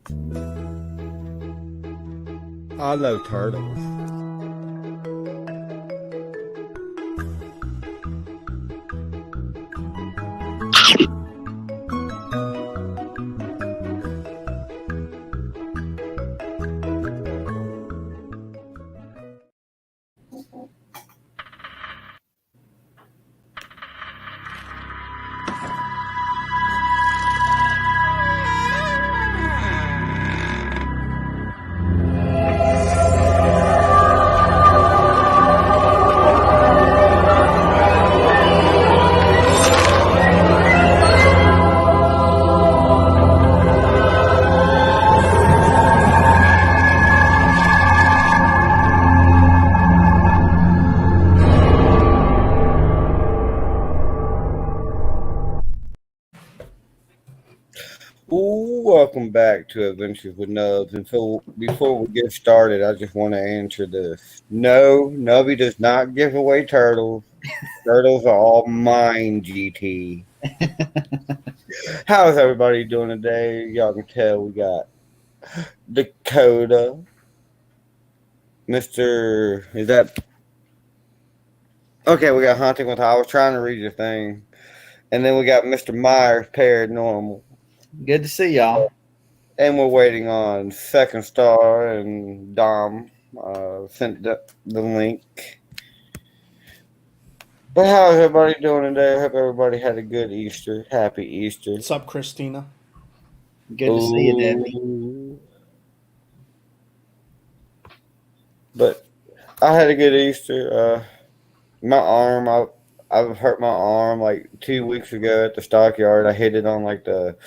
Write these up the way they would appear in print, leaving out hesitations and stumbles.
I love turtles. Welcome back to Adventures with Nubs. And so before we get started, I just want to answer this. No, Nubby does not give away turtles. Turtles are all mine, GT. How's everybody doing today? Y'all can tell we got Dakota. Is that... Okay, we got Hunting with... I was trying to read your thing. And then we got Mr. Myers, Paranormal. Good to see y'all. And we're waiting on Second Star and Dom sent the link. But how's everybody doing today? I hope everybody had a good Easter. Happy Easter. What's up, Christina? Good to see you, Debbie. But I had a good Easter. My arm, I've hurt my arm like 2 weeks ago at the stockyard. I hit it on like the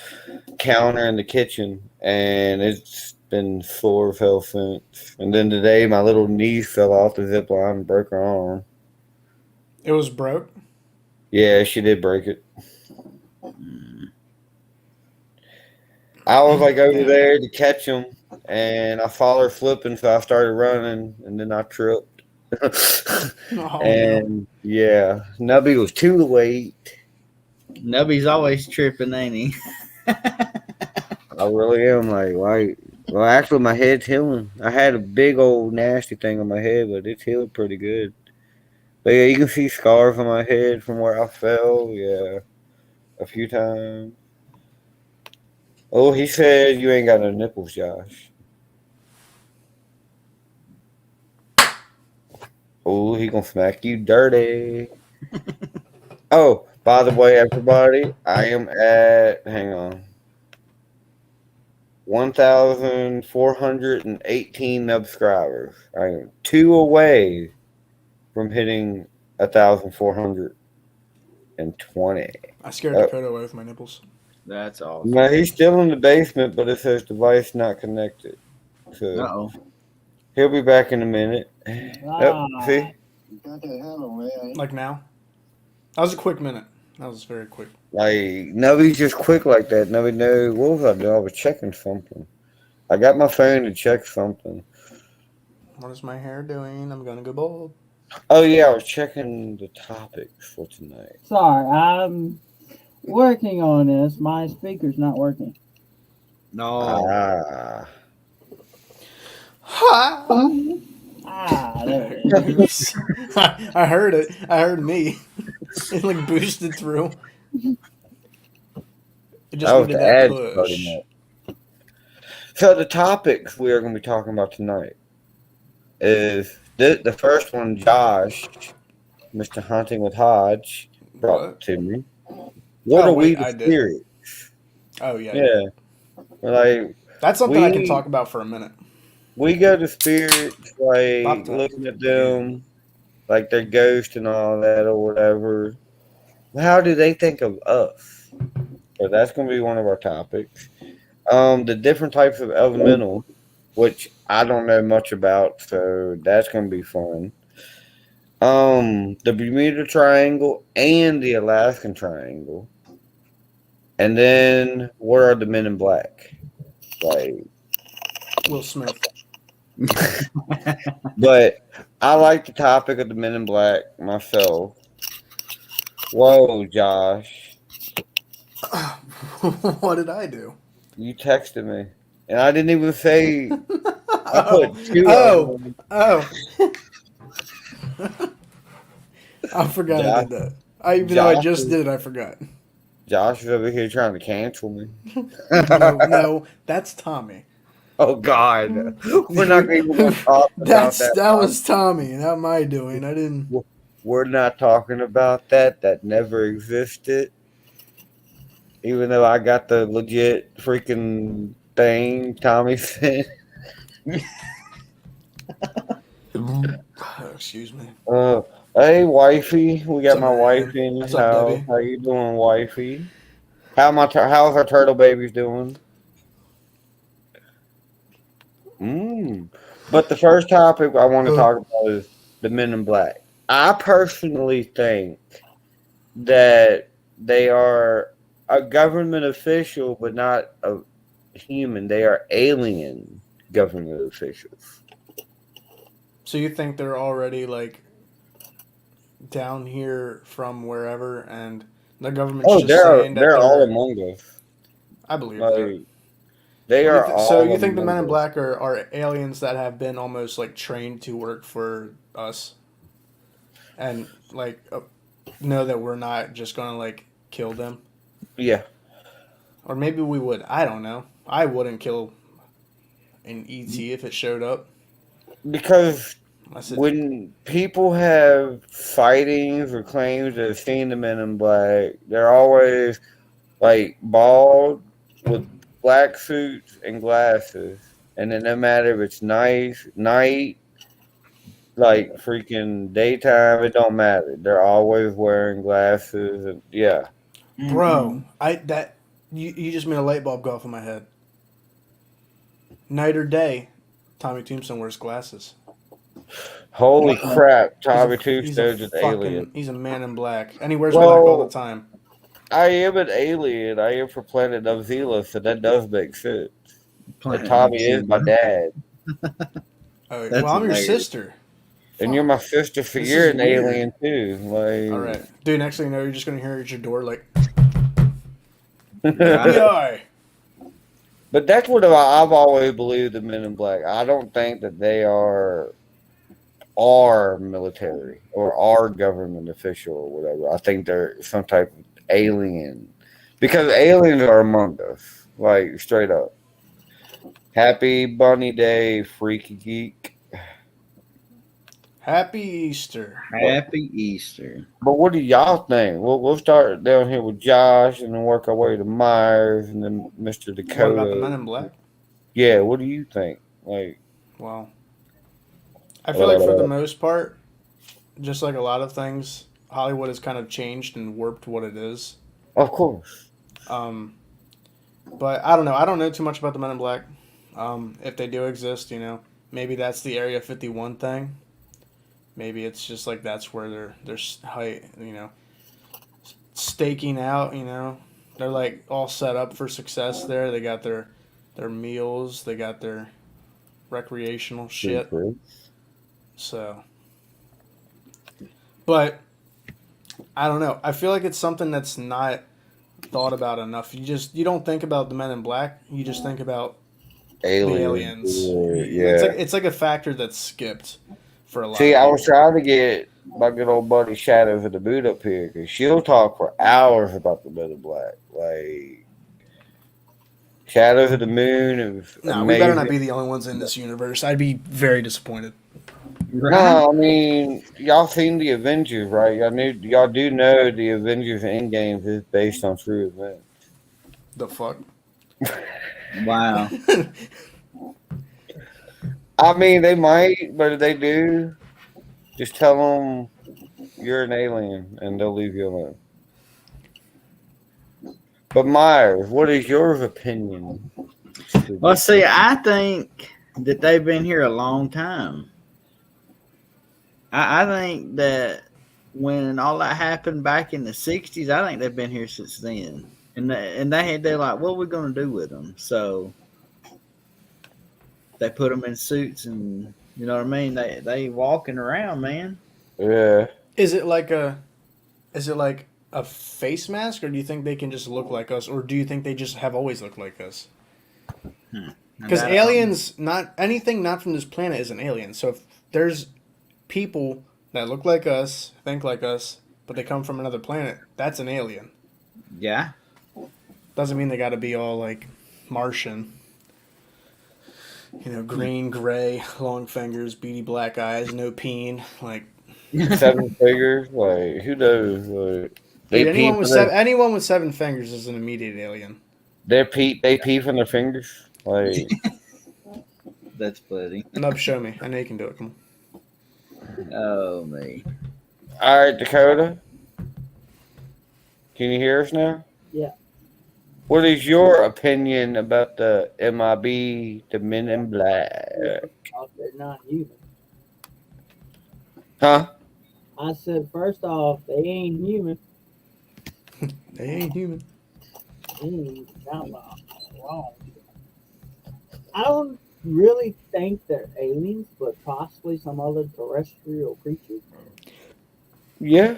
counter in the kitchen, and it's been sore as hell since. And then today, my little niece fell off the zip line and broke her arm. It was broke? Yeah, she did break it. I was like over there to catch him, and I saw her slipping, so I started running, and then I tripped. And yeah, Nubby was too late. Nubby's always tripping, ain't he? I really am. Well, actually, my head's healing. I had a big old nasty thing on my head, but it's healed pretty good. But yeah, you can see scars on my head from where I fell. Yeah, a few times. Oh, he said you ain't got no nipples, Josh. Oh, he gonna smack you dirty. Oh, by the way, everybody, I am at, hang on, 1,418 subscribers. I am 2 away from hitting 1,420. I scared Dakota away with my nipples. That's awesome. No, he's still in the basement, but it says device not connected. So he'll be back in a minute. Oh, see? Like now? That was a quick minute. That was very quick. Like, nobody's just quick like that. Nobody knows. What was I doing? I was checking something. I got my phone to check something. What is my hair doing? I'm gonna go bald. Oh, yeah, I was checking the topics for tonight. Sorry, I'm working on this. My speaker's not working. No. There it is. I heard it. I heard me. It like boosted through. It just needed that push. So the topics we are going to be talking about tonight is the first one. Josh, Mr. Hunting with Hodge, brought to me. What are we, the spirits? Oh yeah. Yeah. Like, that's something I can talk about for a minute. We go to spirits, like looking at them, like their ghost and all that or whatever. How do they think of us? So that's going to be one of our topics. The different types of elemental, which I don't know much about, so that's going to be fun. The Bermuda Triangle and the Alaskan Triangle. And then, what are the Men in Black? Like Will Smith. But I like the topic of the Men in Black myself. Whoa, Josh. What did I do? You texted me. And I didn't even say I put two Oh, of them. oh. I forgot I Josh, did that. Even though I Josh, just did it, I forgot. Josh is over here trying to cancel me. No, that's Tommy. Oh God, we're not even going to talk about that. That was Tommy, not my doing. I didn't. We're not talking about that. That never existed. Even though I got the legit freaking thing Tommy sent. Excuse me. Hey, wifey, we got What's up, my Marianne? wife in the What's up, house. Debbie? How you doing, wifey? How's our turtle babies doing? But the first topic I want to talk about is the Men in Black. I personally think that they are a government official, but not a human. They are alien government officials. So you think they're already like down here from wherever, and the government's Oh, just saying that they're all they're. among us. I believe that. Like, they are all. So you think the Men among in us. Black are aliens that have been almost like trained to work for us, and like know that we're not just gonna like kill them? Yeah. Or maybe we would. I don't know. I wouldn't kill an ET if it showed up. Because Unless it, when people have sightings or claims that have seen the Men in Black, they're always like bald with black suits and glasses. And then no matter if it's night, like freaking daytime, it don't matter. They're always wearing glasses and yeah. bro, you just made a light bulb go off in my head. Night or day, Tommy Tombstone wears glasses. Holy crap, Tommy He's Tombstone's an alien. He's a Man in Black, and he wears black all the time. I am an alien. I am from planet Novzela, so that does make sense. But Tommy is my dad. Oh, well, I'm your sister. And you're my sister, so you're an alien too. Like, all right, dude. Next thing you know, you're just gonna hear at your door like, FBI. But that's what I've always believed the Men in Black. I don't think that they are our military or our government official or whatever. I think they're some type of alien. Because aliens are among us. Like, straight up. Happy Bunny Day, Freaky Geek. Happy Easter. Happy Easter. But what do y'all think? We'll start down here with Josh and then work our way to Myers and then Mr. Dakota. What about the Men in Black? Yeah, what do you think? Like, well, I feel like for the most part, just like a lot of things, Hollywood has kind of changed and warped what it is. Of course. But I don't know. I don't know too much about the Men in Black. If they do exist, maybe that's the Area 51 thing. Maybe it's just like that's where they're staking out. They're like all set up for success there. They got their meals. They got their recreational shit. So, but I don't know. I feel like it's something that's not thought about enough. You don't think about the Men in Black. You just think about the aliens. Yeah. It's like a factor that's skipped for a lot. See, of I people. was trying to get my good old buddy Shadows of the Boot up here because she'll talk for hours about the Men in Black. Like, Shadows of the Moon is amazing. We better not be the only ones in this universe. I'd be very disappointed. No, I mean, y'all seen the Avengers, right? Y'all do know the Avengers Endgame is based on true events. The fuck? Wow. I mean, they might, but if they do, just tell them you're an alien and they'll leave you alone. But Myers, what is your opinion? Well, see, I think that they've been here a long time. I think that when all that happened back in the 60s, I think they've been here since then. And they're like, what are we going to do with them? So they put them in suits and, you know what I mean? They walking around, man. Yeah. Is it like a face mask, or do you think they can just look like us, or do you think they just have always looked like us? Because aliens, not anything not from this planet is an alien. So if there's people that look like us, think like us, but they come from another planet, that's an alien. Yeah. Doesn't mean they got to be all like Martian. You know, green, gray, long fingers, beady black eyes, no peen, like 7 figures. Like who knows? Like, dude, anyone with 7 fingers is an immediate alien. They pee from their fingers. Like That's funny. Nub, show me. I know you can do it. Come on. Oh me. all right, Dakota. Can you hear us now? Yeah. What is your opinion about the MIB, the Men in Black? They're not human. Huh? I said, first off, they ain't human. They ain't human. Wrong. I don't really think they're aliens, but possibly some other terrestrial creature. Yeah.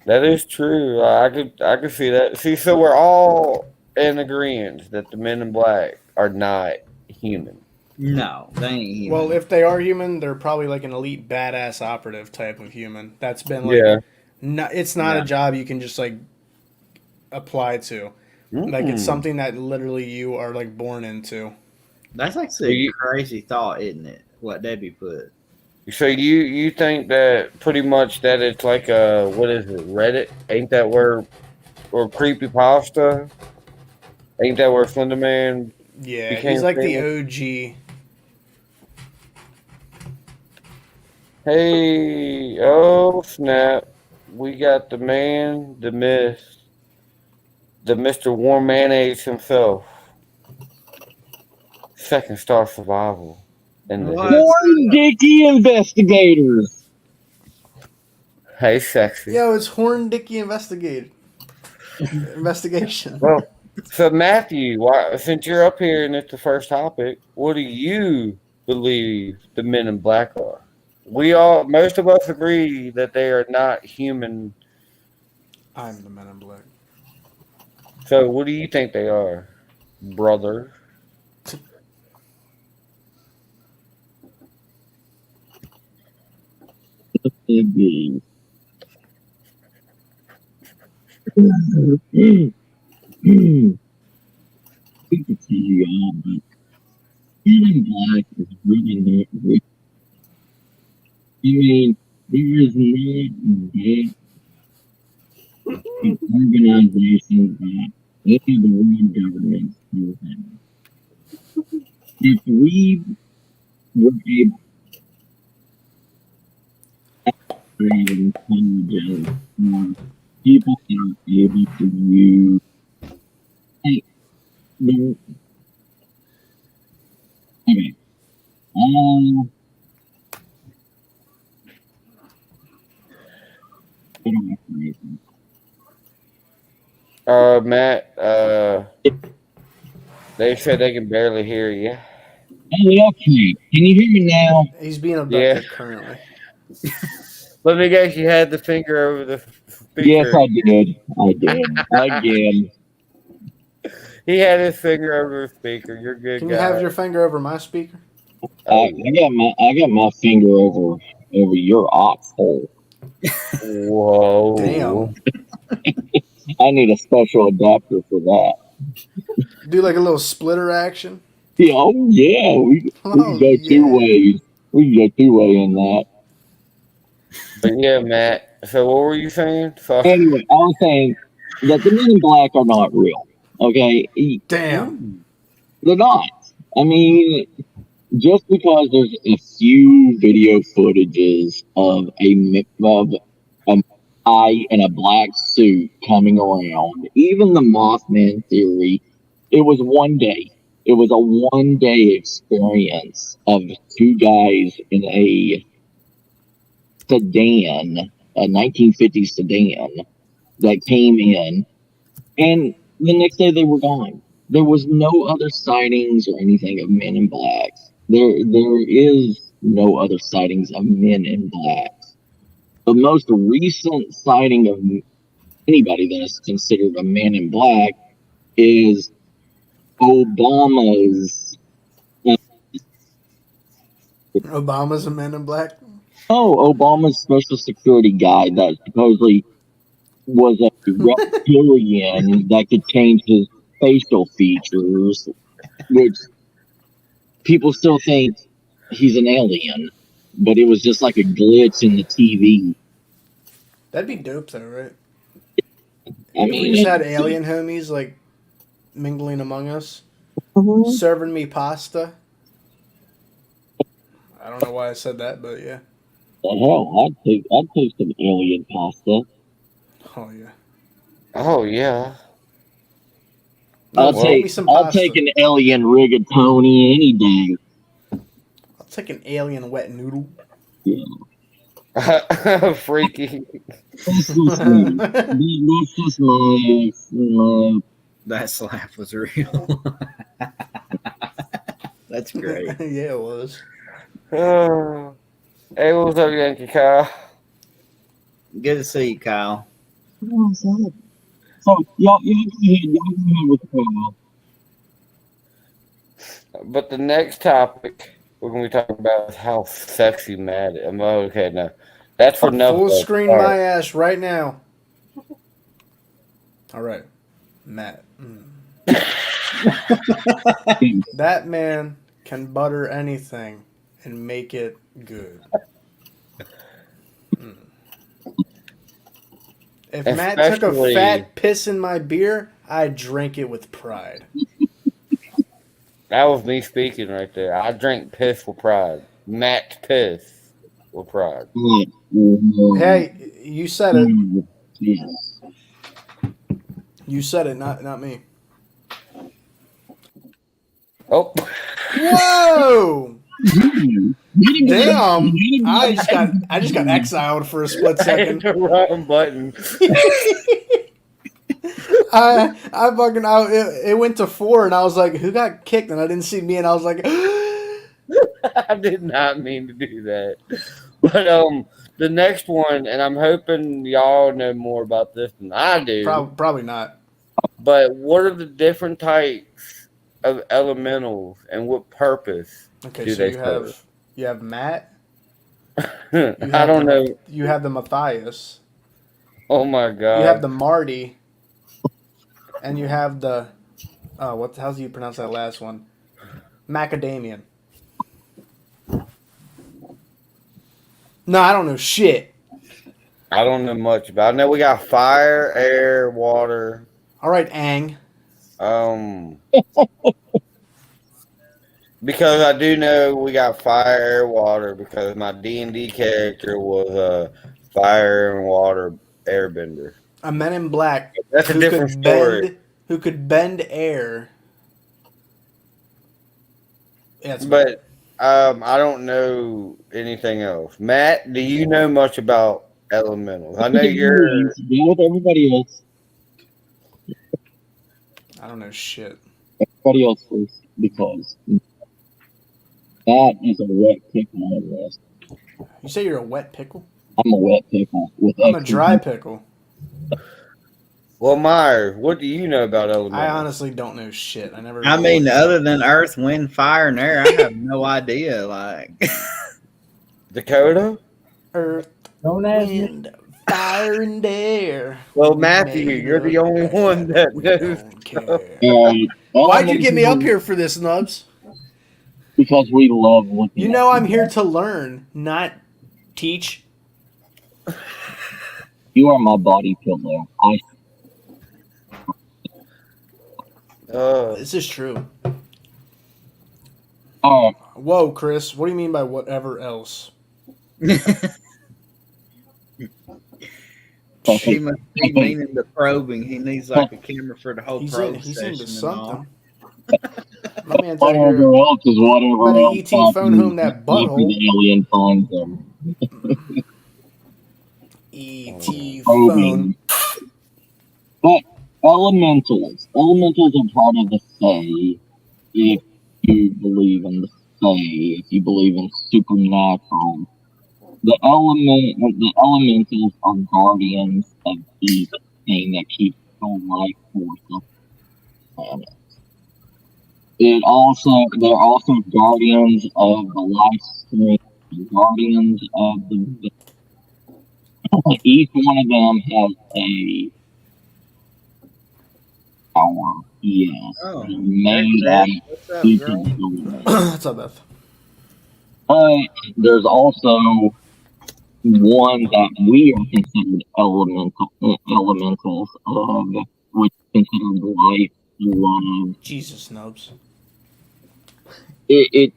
That is true. I could see that. See, so we're all in agreement that the Men in Black are not human. No, they ain't human. Well, if they are human, they're probably like an elite badass operative type of human. That's been like, it's not a job you can just like apply to. Like it's something that literally you are like born into. That's actually a crazy thought, isn't it? What Debbie put. So you think that pretty much that it's like a, what is it, Reddit? Ain't that where, or creepypasta? Ain't that where Slenderman? Yeah, he's like famous? The OG. Hey, oh snap! We got the man, the myth, the Mr. Warm Mayonnaise himself. Second star survival. Horn Dicky investigators. Hey, sexy. Yo, it's Horn Dicky investigation. Well, so Matthew, since you're up here and it's the first topic, what do you believe the Men in Black are? Most of us agree that they are not human. I'm the Men in Black. So, what do you think they are, brother? Be. We could see you all, but Men in Black is really not real. I mean, there is not that organization that any of the world governments do have. If we were able intelligence for people that are able to use okay. Matt, they said they can barely hear you. Oh, okay. Can you hear me now? He's being abducted currently. Let me guess, you had the finger over the speaker. Yes, I did. Again. He had his finger over the speaker. You're good. Can you have your finger over my speaker? I got my finger over your ox hole. Whoa! Damn. I need a special adapter for that. Do like a little splitter action. Yeah, we can go 2 ways. We can go 2 way in that. But yeah, Matt. So what were you saying? Sorry. Anyway, I was saying that the Men in Black are not real. Okay. Damn. They're not. I mean, just because there's a few video footages of a guy in a black suit coming around, even the Mothman theory, it was one day. It was a 1-day experience of 2 guys in a sedan, a 1950s sedan that came in, and the next day they were gone. There was no other sightings or anything of Men in Black. There is no other sightings of Men in Black. The most recent sighting of anybody that is considered a Man in Black is Obama's. Obama's a Man in Black. Oh, Obama's special security guy that supposedly was a reptilian that could change his facial features, which people still think he's an alien, but it was just like a glitch in the TV. That'd be dope, though, right? I mean, we just had alien homies like mingling among us, serving me pasta. I don't know why I said that, but yeah. The hell, I'd take some alien pasta. Oh yeah. Oh yeah. I'll take an alien rigatoni any day. I'll take an alien wet noodle. Yeah. Freaky. That's just my. That slap was real. That's great. Yeah, it was. Hey, what's up, Yankee Kyle? Good to see you, Kyle. So y'all go ahead with Kyle. But the next topic we're going to be talking about is how sexy Matt is. I'm okay now. That's for nothing. Full screen my ass right now. All right, Matt. That man can butter anything and make it good. If Matt took a fat piss in my beer, I'd drink it with pride. That was me speaking right there. I drink piss with pride. Matt's piss with pride. Hey, you said it. Yes. You said it, not me. Oh. Whoa! Damn! I just got exiled for a split second. The wrong button. It went to 4 and I was like, who got kicked? And I didn't see me and I was like, I did not mean to do that. But the next one, and I'm hoping y'all know more about this than I do. Probably not. But what are the different types of elementals and what purpose do they serve? You have Matt. I don't know. You have the Matthias. Oh my god. You have the Marty. And you have the how do you pronounce that last one? Macadamian. No, I don't know shit. I don't know much about it. I know we got fire, air, water. All right, Aang. Because I do know we got fire, air, water. Because my D&D character was a fire and water airbender. A Men in Black. That's a different story. Who could bend air. Yeah, but I don't know anything else. Matt, do you know much about elementals? I know you're with everybody else. I don't know shit. Everybody else first, because that is a wet pickle on the rest. You say you're a wet pickle? I'm a wet pickle. I'm a dry pickle. Well, Meyer, what do you know about elementals? I honestly don't know shit. I mean, other than earth, wind, fire, and air, I have no idea. Like Dakota? Earth, wind, fire, and air. Well, Matthew, you're the only one that knows. Why'd you get me up here for this, Nubs? Because we love looking. You know I'm here to learn, not teach. You are my body pillow. This is true. Oh. Whoa, Chris. What do you mean by whatever else? He must be meaning the probing. He needs like a camera for the whole probe He's session into and something. My man's whatever else is whatever better else. ET phone home that butthole. The alien finds them. ET phone. But elementals are part of the Fae. If you believe in the Fae, if you believe in supernatural, the elementals are guardians of the thing that keeps the life force They're also guardians of the life stream, guardians of the. Each one of them has a power. Yes, Oh, made Beth. out of What's up, each girl? of them. What's up, Beth? But there's also one that we are considered elementals of, which is considered life, love. Jesus, Nubs. It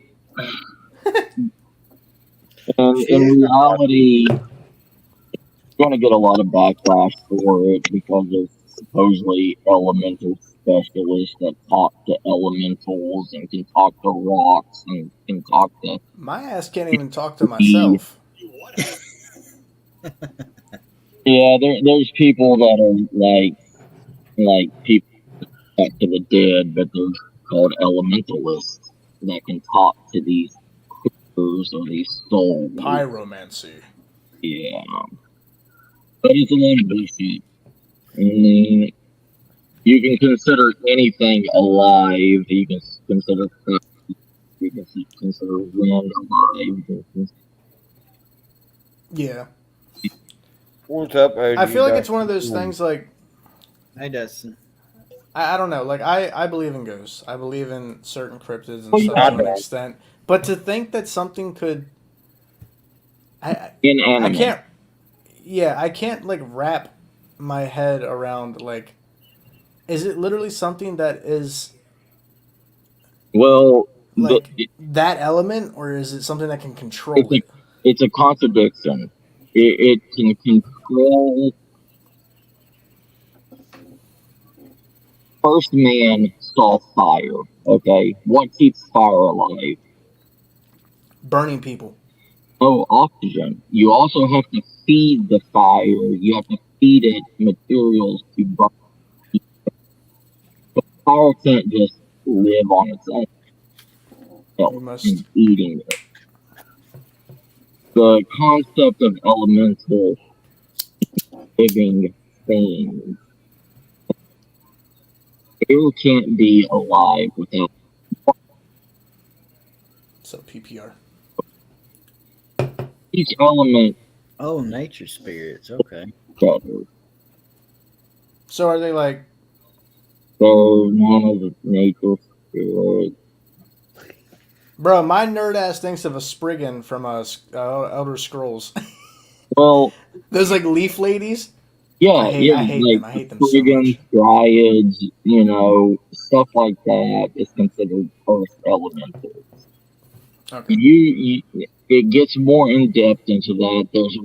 and in reality, going to get a lot of backlash for it because of supposedly elemental specialists that talk to elementals and can talk to rocks and can talk to. My ass can't even talk to myself. Yeah, there's people that are like people back to the dead, but they're called elementalists that can talk to these creatures or these souls. Pyromancy. Yeah. But it's a lot of bullshit. I mean, you can consider anything alive. You can consider wind alive. Yeah. What's up, OG? I feel like it's one of those things like, Hey, Dustin. I don't know. Like, I believe in ghosts. I believe in certain cryptids and Oh, stuff yeah. to an extent. But to think that something could... I Inanimate. can't... Yeah, I can't, like, wrap my head around, like... Is it literally something that is... Well, like, that element? Or is it something that can control it? It's a contradiction. It can control. First man saw fire. Okay, what keeps fire alive? Burning people. Oh, oxygen. You also have to feed the fire. You have to feed it materials to burn. But fire can't just live on its own. You must. Eating it. The concept of elemental living things. Air can't be alive without. So PPR. Each element. Oh, nature spirits. Okay. Better. So are they like? So none of the nature spirits. Bro, my nerd ass thinks of a Spriggan from Elder Scrolls. Well, those like leaf ladies. Yeah, I hate them. I hate them so much. Dryads, stuff like that is considered earth elementals. Okay. It gets more in depth into that. There's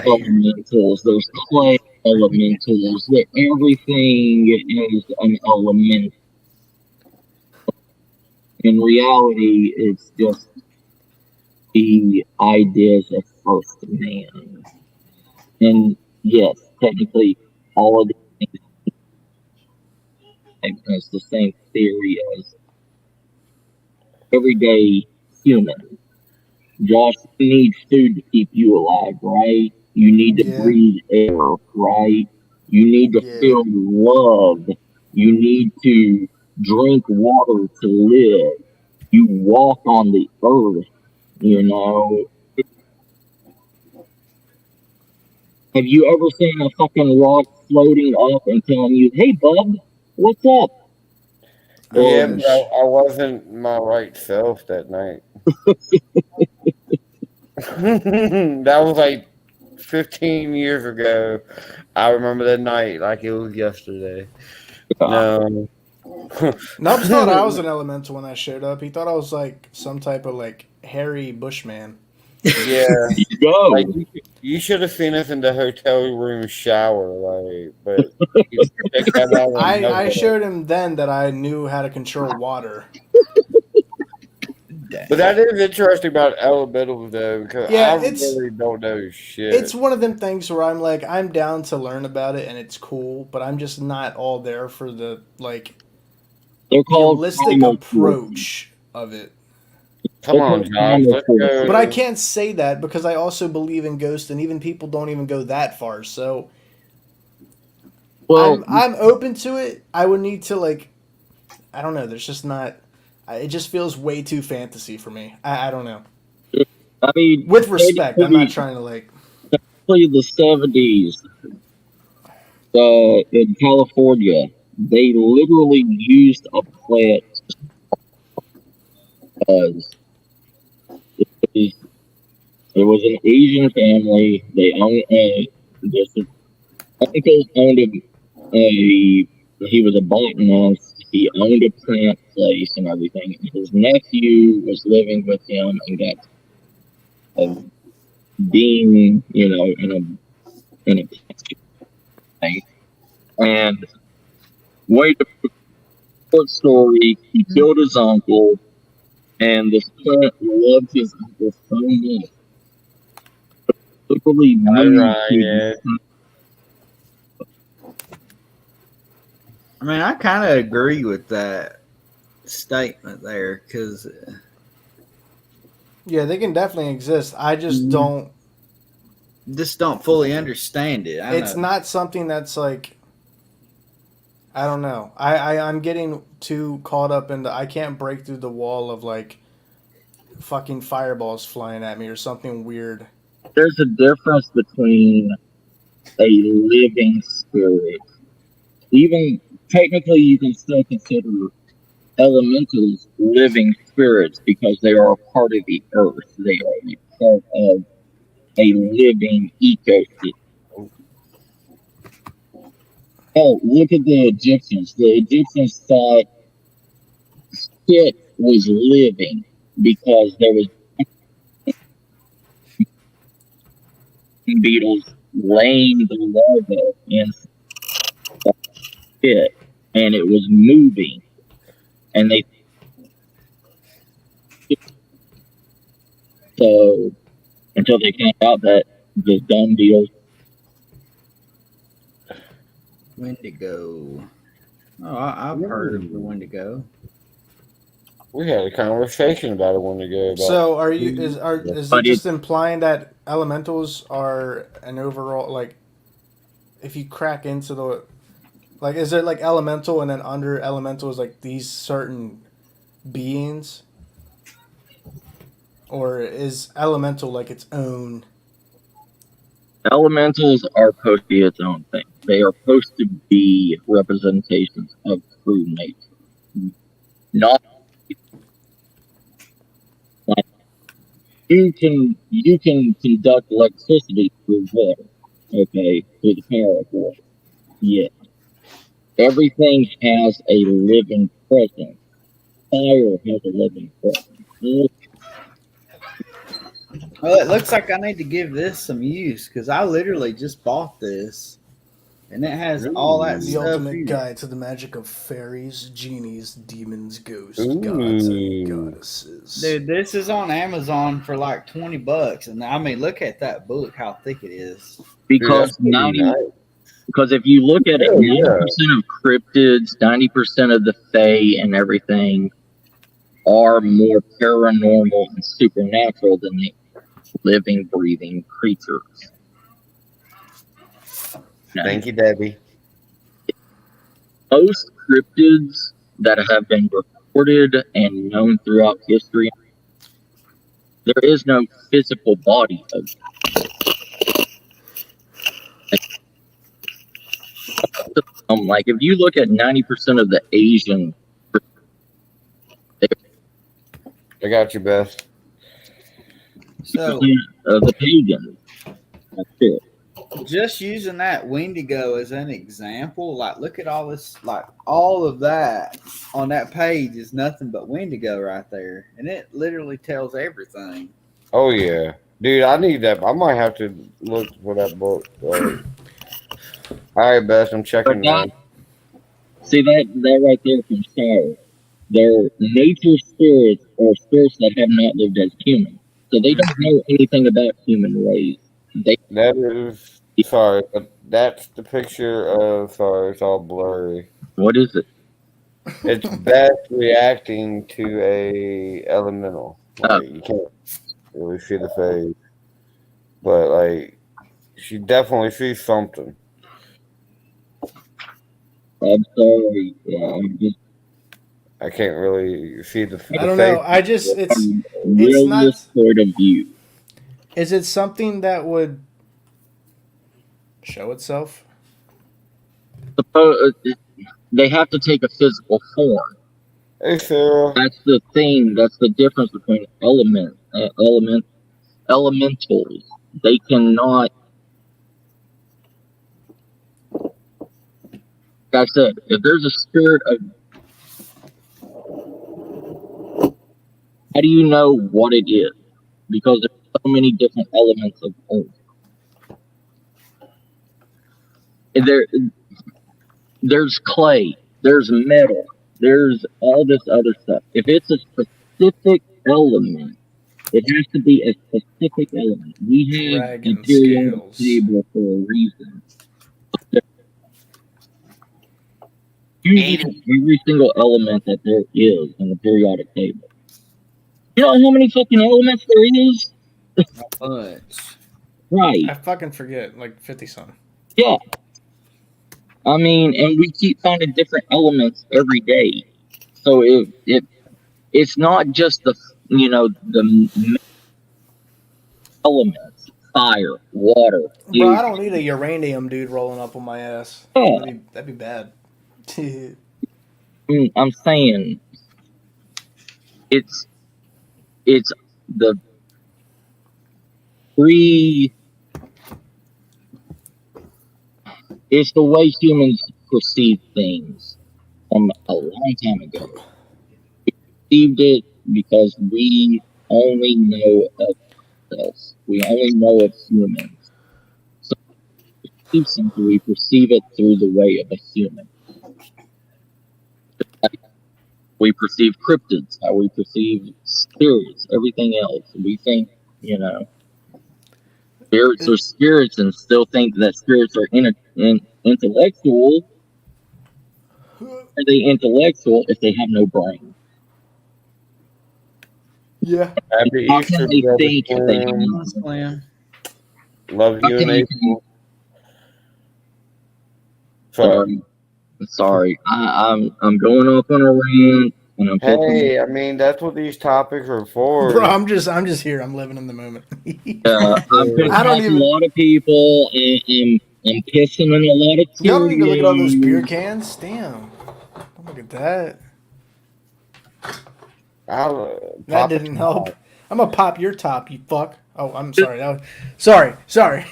elementals, there's clay elementals. That everything is an element. In reality, it's just the ideas of first man. And yes, technically, all of these things it's the same theory as everyday human. Josh, you need food to keep you alive, right? You need to breathe air, right? You need to feel love. You need to drink water to live. You walk on the earth, Have you ever seen a fucking rock floating up and telling you, "Hey, bub, what's up?" Yeah, but I wasn't my right self that night. That was like 15 years ago. I remember that night like it was yesterday. No. Nubs thought I was an elemental when I showed up. He thought I was like some type of like hairy bushman. Yeah. Go. Like you should have seen us in the hotel room shower, but I showed him then that I knew how to control water. But that is interesting about elementals though, because I really don't know shit. It's one of them things where I'm like, I'm down to learn about it and it's cool, but I'm just not all there for the like holistic approach of it. Come on, Josh, let's go. But I can't say that because I also believe in ghosts, and even people don't even go that far. So Well, I'm open to it. I would need to like, I don't know. There's just not. It just feels way too fantasy for me. I don't know. I mean, With respect, I'm not trying to like. Technically, the 70s in California, they literally used a plant as it was an Asian family. They owned this uncle owned he was a botanist. He owned a plant place and everything. His nephew was living with him and got being, in a thing. And wait, short story, he killed his uncle, and this plant loved his uncle so much. Literally I mean, I kind of agree with that statement there because Yeah, they can definitely exist. I just don't fully understand it. It's not something that's like, I don't know. I'm getting too caught up in I can't break through the wall of like fucking fireballs flying at me or something weird. There's a difference between a living spirit. Even technically, you can still consider elementals living spirits because they are a part of the earth. They are a part of a living ecosystem. Oh, look at the Egyptians. The Egyptians thought shit was living because there was beetles laying the larvae in shit, and it was moving, and they so until they found out that the dumb beetles. Wendigo. Oh, I've heard of the Wendigo. We had a conversation about a Wendigo. So is it just implying that elementals are an overall like, if you crack into the, like, is it like elemental and then under elemental is like these certain beings, or is elemental like its own? Elementals are supposed to be its own thing. They are supposed to be representations of true nature. Not like you can conduct electricity through water, okay, through the power of water. Yeah. Everything has a living presence. Fire has a living presence. Well, it looks like I need to give this some use because I literally just bought this, and it has all that The stuff. ultimate guide to the magic of fairies, genies, demons, ghosts, gods, and goddesses. Dude, this is on Amazon for like $20, and I mean, look at that book, how thick it is. Because because if you look at it, 90% of cryptids, 90% of the fae and everything are more paranormal and supernatural than the living, breathing creatures. Thank you, Debbie. Most cryptids that have been recorded and known throughout history, there is no physical body of like if you look at 90% of the Asian, I got you, Beth. So the pagans, that's it. Just using that Wendigo as an example, like look at all this, like all of that on that page is nothing but Wendigo right there, and it literally tells everything. Oh yeah, dude, I need that. I might have to look for that book. All right, Beth, I'm checking now. See that right there from Star. They're nature spirits or spirits that have not lived as humans, so they don't know anything about human race. That is. Sorry, but that's the picture of. Sorry, it's all blurry. What is it? It's Beth reacting to a elemental. Like, you can't really see the face, but like she definitely sees something. I'm sorry. I'm just I can't really see the I don't know. face. I just it's realist not. point of view. Is it something that would show itself? They have to take a physical form. Hey, Sarah. That's the thing. That's the difference between elementals. They cannot. Like I said, if there's a spirit of, how do you know what it is? Because there's so many different elements of earth. There's clay, there's metal, there's all this other stuff. If it's a specific element, it has to be a specific element. We have a periodic table for a reason. Usually every single element that there is in the periodic table. You know how many fucking elements there is? Bunch. Right. I fucking forget, like 50 something. Yeah. I mean, and we keep finding different elements every day. So it's not just the elements, fire, water. Bro, I don't need a uranium dude rolling up on my ass. Yeah. That'd be bad. I'm saying it's the it's the way humans perceive things from a long time ago. We perceived it because we only know of ourselves. We only know of humans. So we perceive it through the way of a human. We perceive cryptids, how we perceive spirits, everything else. We think, spirits are spirits and still think that spirits are intellectual. Are they intellectual if they have no brain? Yeah. Happy How Easter, can they brother think if they have Storm. no brain? Slam. Love How you can and you April. Sorry. Sorry. I'm going off on a rant and I'm Hey, I mean that's what these topics are for. Bro, I'm just here. I'm living in the moment. I'm pissing I don't off even- a lot of people and I'm pissing in a lot of Y'all don't even look at all those Cheerios. beer cans. Damn. Don't look at that. That didn't help. I'm gonna pop your top, you fuck. Oh, I'm sorry. Sorry.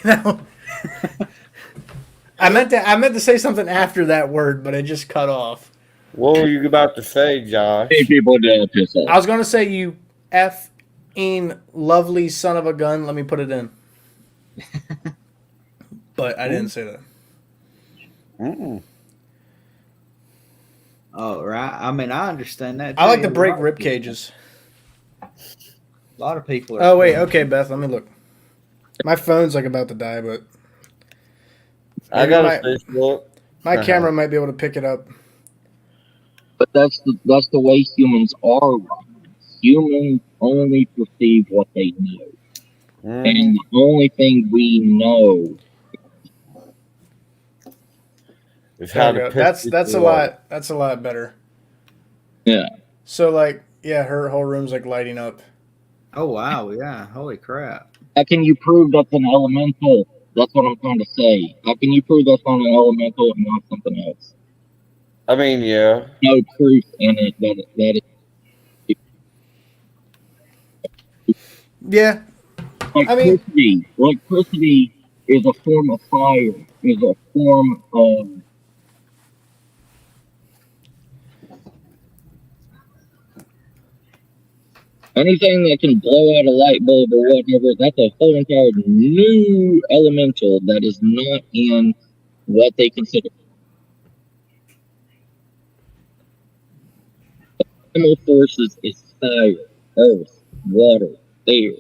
I meant to say something after that word, but it just cut off. What were you about to say, Josh? Hey, people that piss off. I was gonna say you f-ing lovely son of a gun. Let me put it in. But I didn't say that. Mm-mm. Oh, right. I mean, I understand that. I like too. to break A lot rib of people- cages. A lot of people are. Oh wait, okay, Beth. Let me look. My phone's like about to die, but I got a Facebook. my camera might be able to pick it up. But that's the way humans are. Humans only perceive what they know, and the only thing we know is how There to we go. piss That's a people off. lot. That's a lot better. Yeah. So like, yeah, her whole room's like lighting up. Oh wow! Yeah. Holy crap! How can you prove that's an elemental? That's what I'm trying to say. How can you prove that's not an elemental and not something else? I mean, yeah. No proof in it that Yeah. Electricity is a form of fire, is a form of anything that can blow out a light bulb or whatever. That's a whole entire new elemental that is not in what they consider. Primal forces is fire, earth, water, air,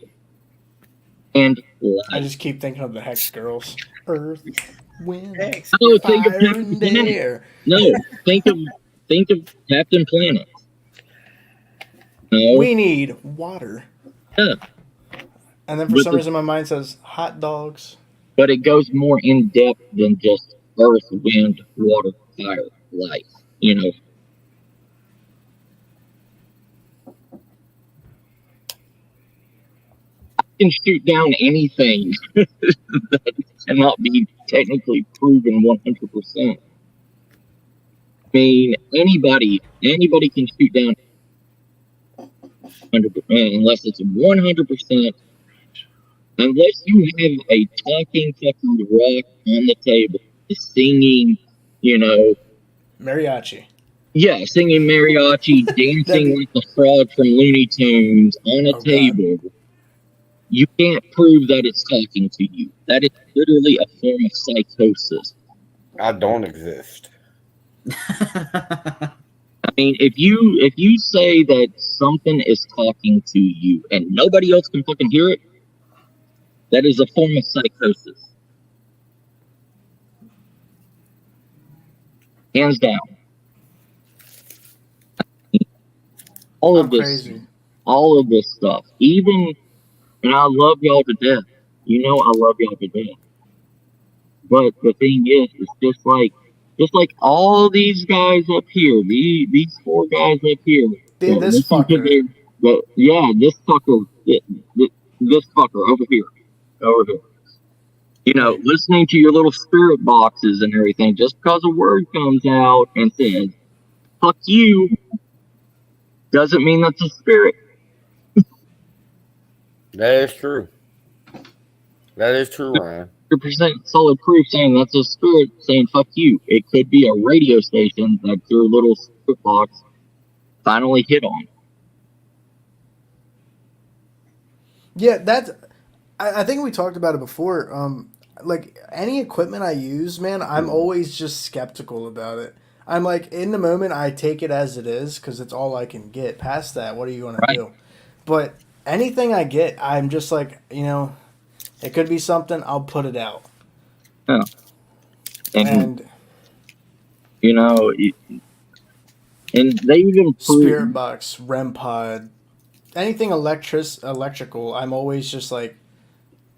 and light. I just keep thinking of the Hex girls. Earth, wind, Oh, think of fire, Captain and Planet. air. No, think of Captain Planet. No, We need water. yeah, And then for But some the- reason my mind says hot dogs. but it goes more in depth than just earth, wind, water, fire. life, you know. I can shoot down anything that cannot be technically proven 100%. I mean, anybody can shoot down 100%, unless it's 100%. Unless you have a talking fucking rock on the table, singing, you know, mariachi. Yeah, singing mariachi, dancing like the frog from Looney Tunes on a table. God. You can't prove that it's talking to you. That is literally a form of psychosis. I don't exist. I mean, if you say that something is talking to you and nobody else can fucking hear it, that is a form of psychosis. Hands down. All of this stuff. Even, and I love y'all to death. You know I love y'all to death. But the thing is, it's just like all these guys up here, these 4 guys up here. Dude, this fucker. This fucker over here. You know, listening to your little spirit boxes and everything, just because a word comes out and says, fuck you, doesn't mean that's a spirit. That is true. That is true, Ryan. 100% solid proof saying that's a spirit saying fuck you. It could be a radio station that your little spirit box finally hit on. Yeah, I think we talked about it before. Like any equipment I use, man, I'm always just skeptical about it. I'm like, in the moment, I take it as it is because it's all I can get. Past that, what are you going to do? But anything I get, I'm just like, you know, it could be something, I'll put it out. Yeah. And you know, and they even Spirit Box, REM Pod, anything electrical, I'm always just like,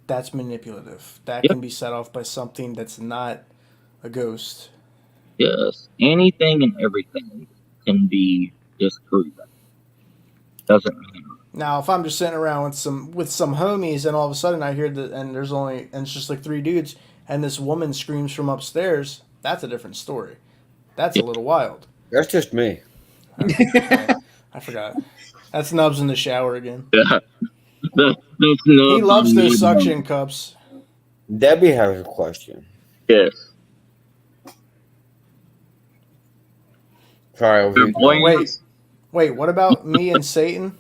that's manipulative. That can be set off by something that's not a ghost. Yes, anything and everything can be disproven. Doesn't matter. Now, if I'm just sitting around with some homies, and all of a sudden I hear and it's just like 3 dudes, and this woman screams from upstairs, that's a different story. That's a little wild. That's just me. I forgot. That's Nubs in the shower again. Yeah. That's Nubs. He loves those suction cups. Debbie has a question. Yes. Sorry, Wait, what about me and Satan?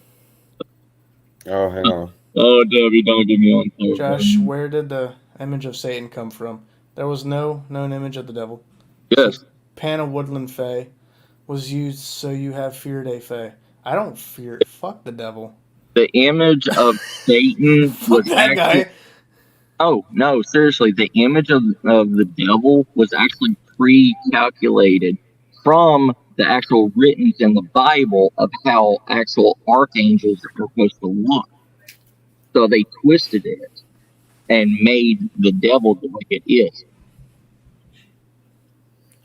Oh, hang on. Oh, Debbie, don't get me on. Josh, where did the image of Satan come from? There was no known image of the devil. Yes. So, Pan of Woodland Fae was used so you have feared a Fae. I don't fear. Fuck the devil. The image of Satan was that guy. Oh, no, seriously. The image of the devil was actually pre-calculated from the actual writings in the Bible of how actual archangels are supposed to look. So they twisted it and made the devil the way it is.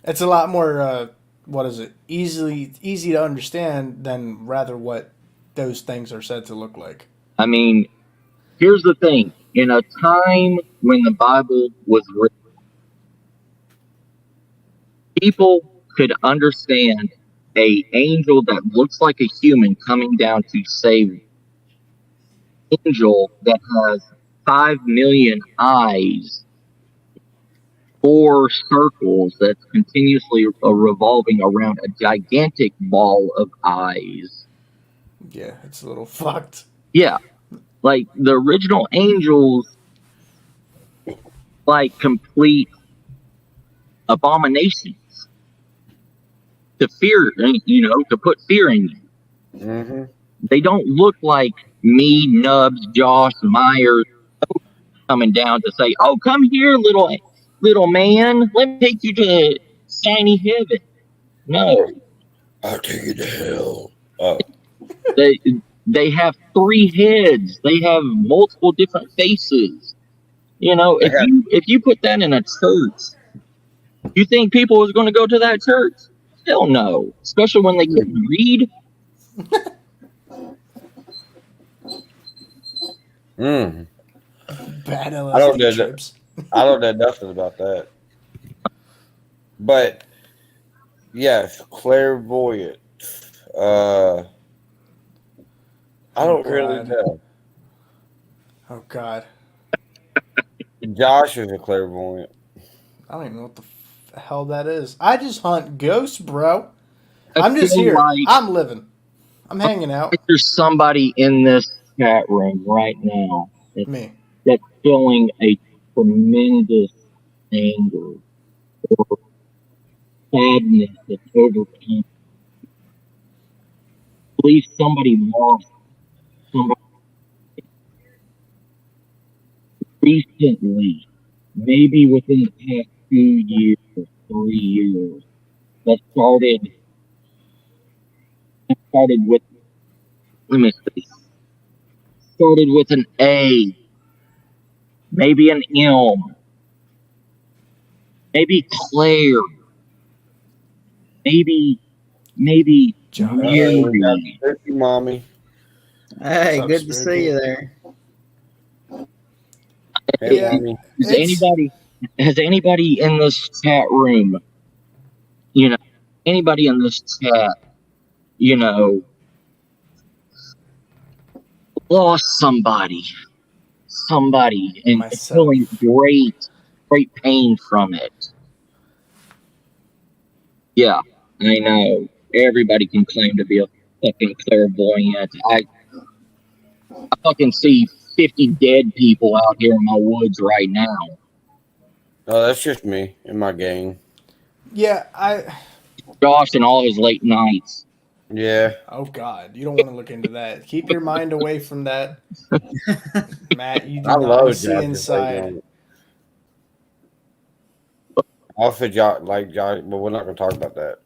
It's a lot more, easy to understand than rather what those things are said to look like. I mean, here's the thing. In a time when the Bible was written, people could understand a angel that looks like a human coming down to save angel that has 5 million eyes, 4 circles that's continuously revolving around a gigantic ball of eyes. Yeah, it's a little fucked. Yeah, like the original angels, like complete abominations to fear, you know, to put fear in you. Mm-hmm. They don't look like me, Nubs, Josh, Myers coming down to say, "Oh, come here, little man. Let me take you to shiny heaven." No, I'll take you to hell. Oh, they have 3 heads. They have multiple different faces. You know, if you put that in a church, you think people is going to go to that church? Hell no. Especially when they couldn't read. Mm. Bad I don't LSD know. trips. I don't know nothing about that. But yes, clairvoyant. I don't really God. know. Oh God. Josh is a clairvoyant. I don't even know what the hell that is. I just hunt ghosts, bro. I I'm just feel here. like I'm living. I'm hanging out. there's somebody in this chat room right now Me. that's feeling a tremendous anger or sadness that's overcome. I believe somebody lost somebody recently, maybe within the past 2 years, 3 years, that started with, let me see, started with an A, maybe an M, maybe Claire, maybe Josh. We got Mary. Spooky Mommy. Hey, What's up, good to see you Spooky? there. Hey, Yeah, Mommy. Has anybody in this chat room, you know, anybody in this chat, you know, lost somebody, and feeling myself. great pain from it? Yeah, I know. Everybody can claim to be a fucking clairvoyant. I fucking see 50 dead people out here in my woods right now. Oh, that's just me in my gang. Yeah, Josh and all his late nights. Yeah. Oh God, you don't want to look into that. Keep your mind away from that, Matt. You do I not want to love see Josh's late inside. night. Also, Josh, but we're not going to talk about that.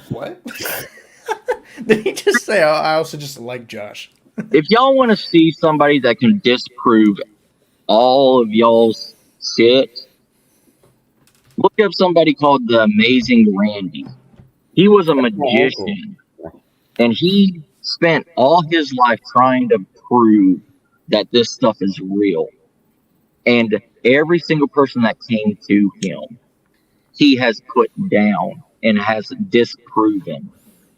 What? Did he just say? I also just like Josh. If y'all want to see somebody that can disprove all of y'all's shit, look up somebody called the Amazing Randy. He was a magician, and he spent all his life trying to prove that this stuff is real. And every single person that came to him, he has put down and has disproven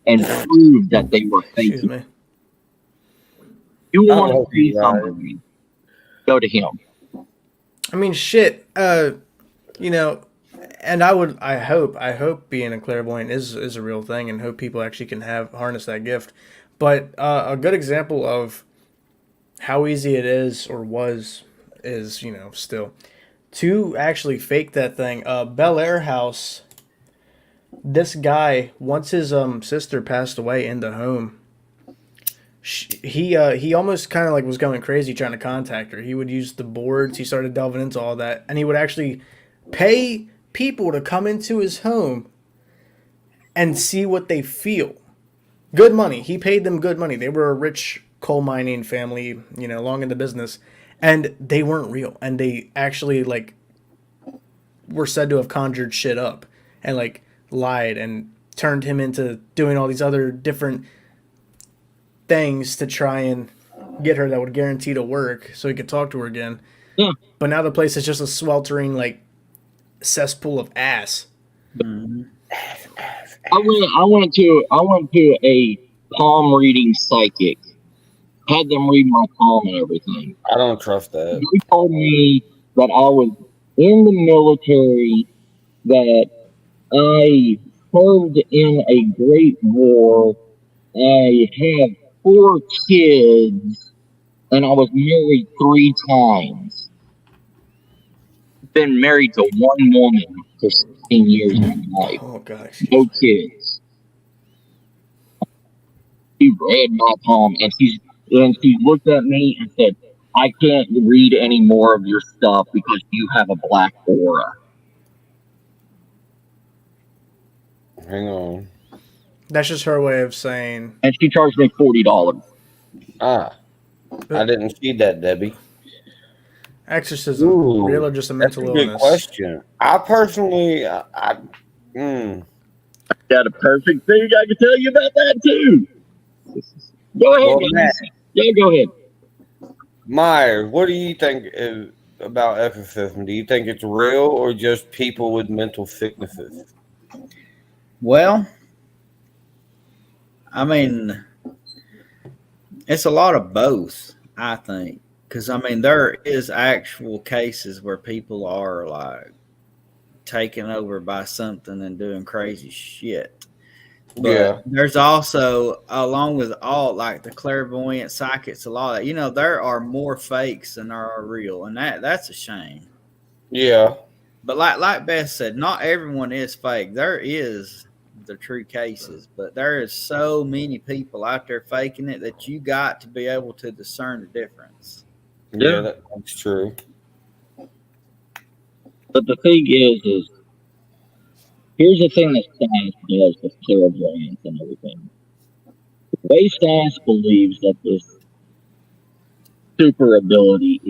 and proved that they were Excuse faking. me. You I want to love see you guys. somebody, go to him. I mean, shit. You know, and I hope being a clairvoyant is a real thing, and hope people actually can harness that gift. But a good example of how easy it is or is still to actually fake that thing. Bel Air House. This guy, once his sister passed away in the home, he almost kind of like was going crazy trying to contact her. He would use the boards. He started delving into all that, and he would actually pay people to come into his home and see what they feel. Good money. He paid them good money. They were a rich coal mining family, long in the business, and they weren't real. And they actually like were said to have conjured shit up and like lied and turned him into doing all these other different things to try and get her that would guarantee to work so he could talk to her again. Yeah. But now the place is just a sweltering like cesspool of ass. Mm-hmm. I went to a palm reading psychic. Had them read my palm and everything. I don't trust that. He told me that I was in the military, that I served in a great war, I have 4 kids, and I was married 3 times. Been married to one woman for 16 years of my life. Oh god, No kids. She read my palm, and she looked at me and said, "I can't read any more of your stuff because you have a black aura." Hang on. That's just her way of saying. And she charged me $40. I didn't see that, Debbie. Exorcism, real or just a That's mental a good illness? question. I personally, Got a perfect thing I can tell you about that too. Go ahead, Well, guys. Matt, Yeah, go ahead. Myers, what do you think about exorcism? Do you think it's real or just people with mental sicknesses? Well, I mean, it's a lot of both, I think. Because, I mean, there is actual cases where people are like taken over by something and doing crazy shit. But Yeah. there's also, along with all like the clairvoyant psychics, a lot of that, you know, there are more fakes than there are real, and that's a shame. Yeah. But like Beth said, not everyone is fake. There is the true cases, but there is so many people out there faking it that you got to be able to discern the difference. Yeah, that's true. But the thing is here's the thing that science does with clairvoyance and everything. The way science believes that this super ability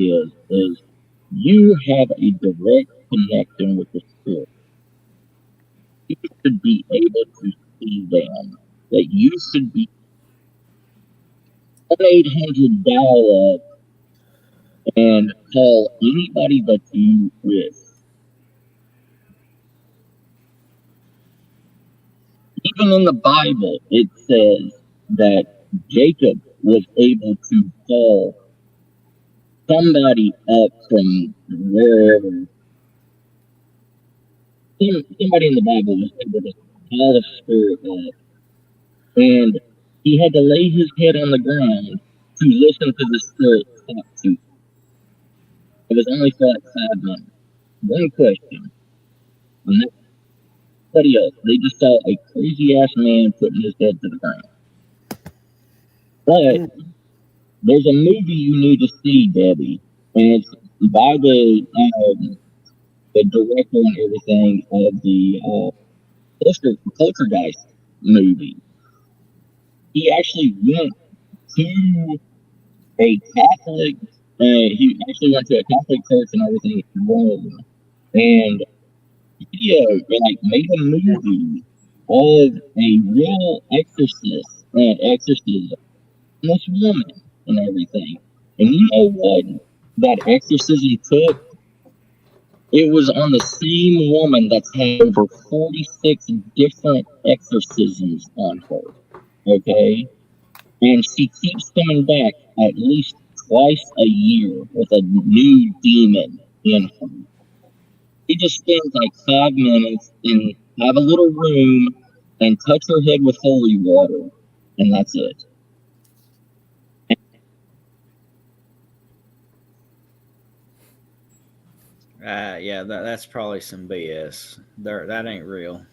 is you have a direct connection with the spirit. You should be able to see them. That you should be 1-800 dial up and call anybody that you with. Even in the Bible, it says that Jacob was able to call somebody up from wherever. Somebody in the Bible was able to call a spirit up, and he had to lay his head on the ground to listen to the spirit talk to him. It was only for like 5 minutes. One question. And nobody else. They just saw a crazy ass man putting his head to the ground. But there's a movie you need to see, Debbie, and it's by the director and everything of the Poltergeist movie. He actually went to a Catholic. He actually went to a Catholic church and everything in Rome, and he made a movie of a real exorcism, this woman and everything. And you know what that exorcism took? It was on the same woman that's had over 46 different exorcisms on her. Okay? And she keeps coming back at least twice a year with a new demon in her. She just spends like 5 minutes and have a little room and touch her head with holy water, and that's it. Yeah, that's probably some BS. That ain't real.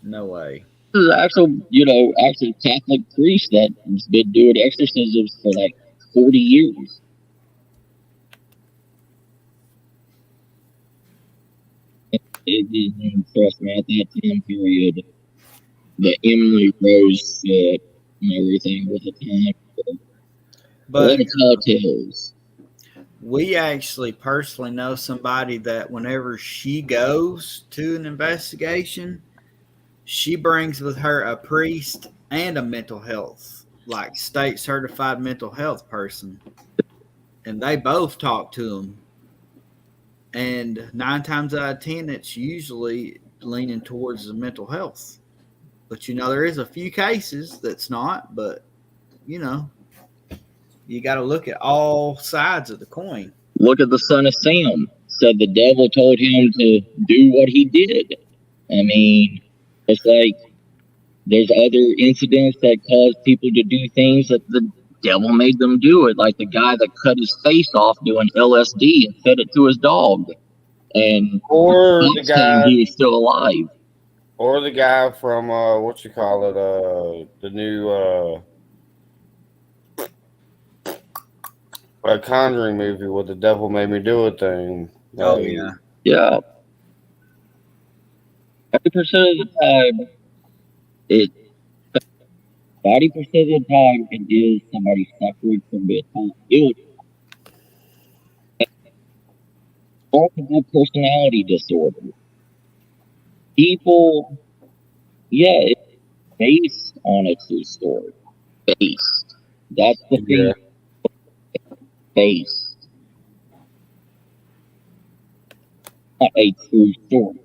No way. This is actual Catholic priest that's been doing exorcisms for like 40 years. It didn't impress me at that time period. The Emily Rose shit and everything with the time. But tall tales. We actually personally know somebody that whenever she goes to an investigation, she brings with her a priest and a mental health, like state certified mental health person. And they both talk to them. And 9 times out of 10, it's usually leaning towards the mental health. But, there is a few cases that's not, but, you got to look at all sides of the coin. Look at the son of Sam. Said the devil told him to do what he did. I mean, it's like there's other incidents that cause people to do things that the devil made them do it. Like the guy that cut his face off doing LSD and fed it to his dog. And or the guy he was still alive. Or the guy from the new Conjuring movie with the devil made me do a thing. Oh yeah. Yeah. 50% of the time, 40% of the time, it is somebody suffering from mental illness. Multiple personality disorder. People Yeah, it's based on a true story. Based. That's the thing. Based. Not a true story.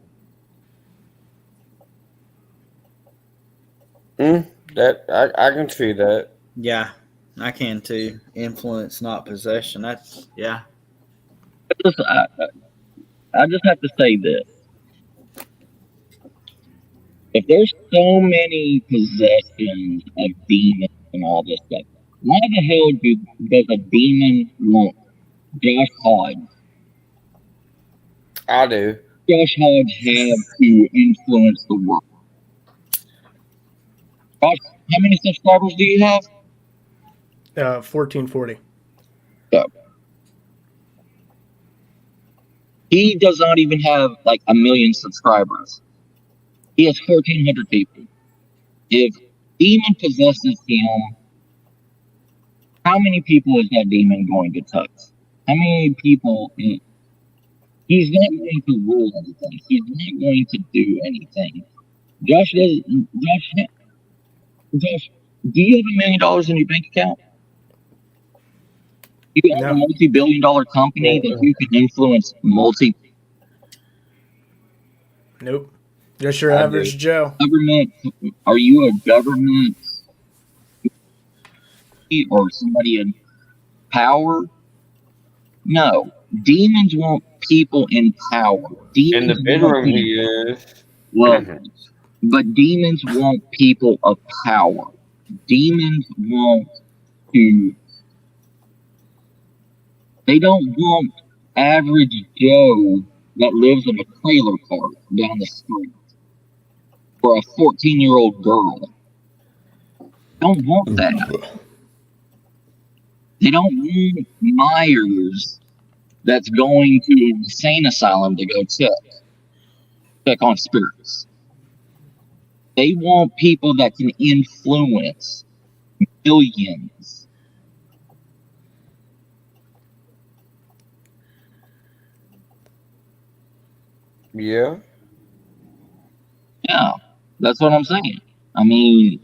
That I can see that. Yeah, I can too. Influence, not possession. That's yeah. I just have to say this. If there's so many possessions of demons and all this stuff, why the hell does a demon want Josh Hodge? I do. Josh Hodge have to influence the world. Josh, how many subscribers do you have? 1440. So, he does not even have like 1 million subscribers. He has 1,400 people. If demon possesses him, how many people is that demon going to touch? How many people? He's not going to rule anything. He's not going to do anything. Josh, do you have $1 million in your bank account? You have a multi-billion-dollar company that you can influence Nope. Just your average Joe. Government? Are you a government or somebody in power? No. Demons want people in power. Demons in the bedroom, he is. Well, but demons want people of power. Demons want to. They don't want average Joe that lives in a trailer park down the street or a 14-year-old girl. They don't want that. They don't want Myers that's going to an insane asylum to go check on spirits. They want people that can influence millions. Yeah. Yeah, that's what I'm saying. I mean,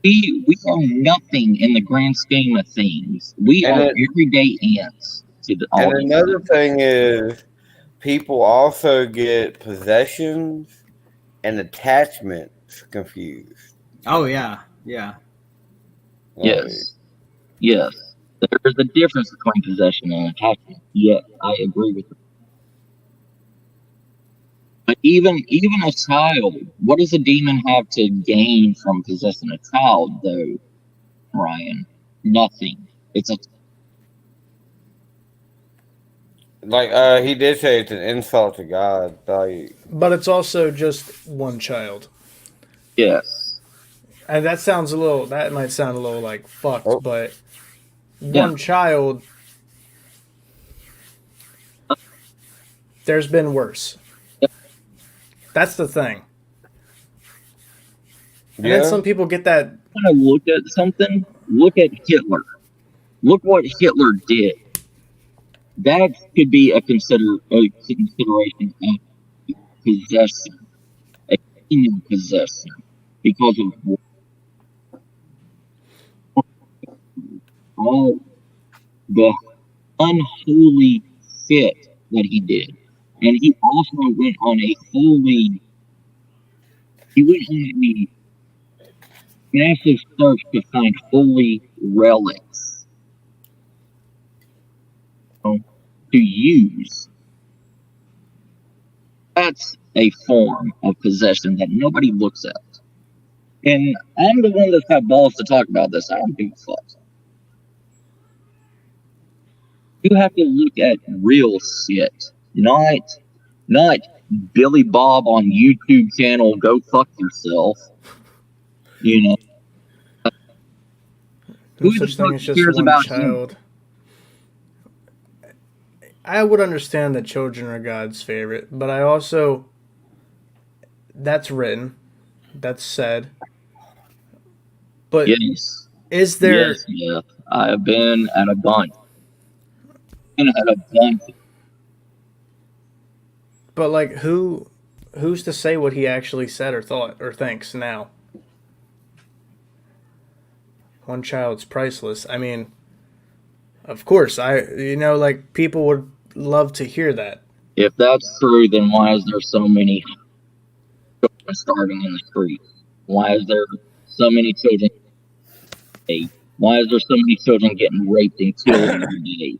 we are nothing in the grand scheme of things. We are everyday ants. And another thing is, people also get possessions and attachments confused. Oh yeah, yeah. Yes, yes. There's a difference between possession and attachment. Yes, I agree with you. But even a child, what does a demon have to gain from possessing a child, though, Ryan? Nothing. It's a he did say it's an insult to God. But it's also just one child. Yes. And that might sound a little like fucked, but one child, there's been worse. That's the thing. And then some people get that. When I look at something, look at Hitler. Look what Hitler did. That could be a consideration of possession, a human possession, because of all the unholy shit that he did. And he also went on a massive search to find holy relics to use. That's a form of possession that nobody looks at. And I'm the one that's got balls to talk about this. I don't give a fuck. You have to look at real shit, not Billy Bob on YouTube channel. Go fuck yourself. You know. No such thing as just one child. I would understand that children are God's favorite, but I also, that's written, that's said. But yes. Is there? Yes, I have been at a bunch. But like, who who's to say what he actually said or thought or thinks now? One child's priceless. I mean, of course, like people would love to hear that. If that's true, then why is there so many children starving in the streets? Why is there so many children? Why is there so many children getting raped and killed every day?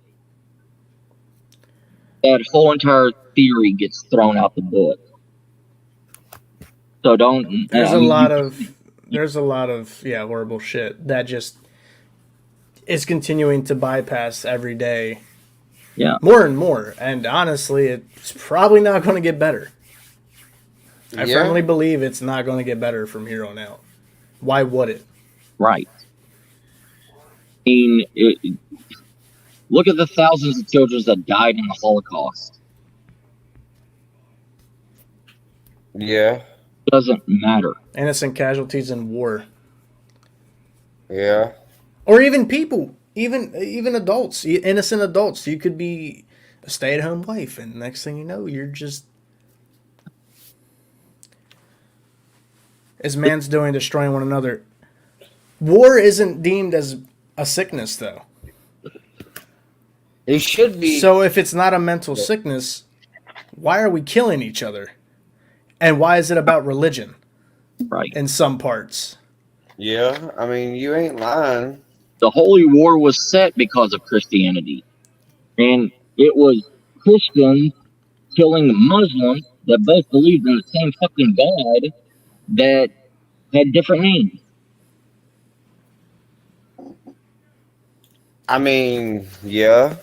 That whole entire theory gets thrown out the book. So don't. There's a lot of horrible shit that just is continuing to bypass every day. Yeah. More and more, and honestly, it's probably not going to get better. I firmly believe it's not going to get better from here on out. Why would it? Right. I mean, look at the thousands of children that died in the Holocaust. Yeah. It doesn't matter. Innocent casualties in war. Yeah. Or even people, even adults, innocent adults. You could be a stay-at-home wife, and next thing you know, you're just as man's doing, destroying one another. War isn't deemed as a sickness, though. It should be. So if it's not a mental sickness, why are we killing each other? And why is it about religion? Right. In some parts. Yeah, I mean, you ain't lying. The Holy War was set because of Christianity. And it was Christians killing Muslims that both believed in the same fucking God that had different names. I mean, yeah.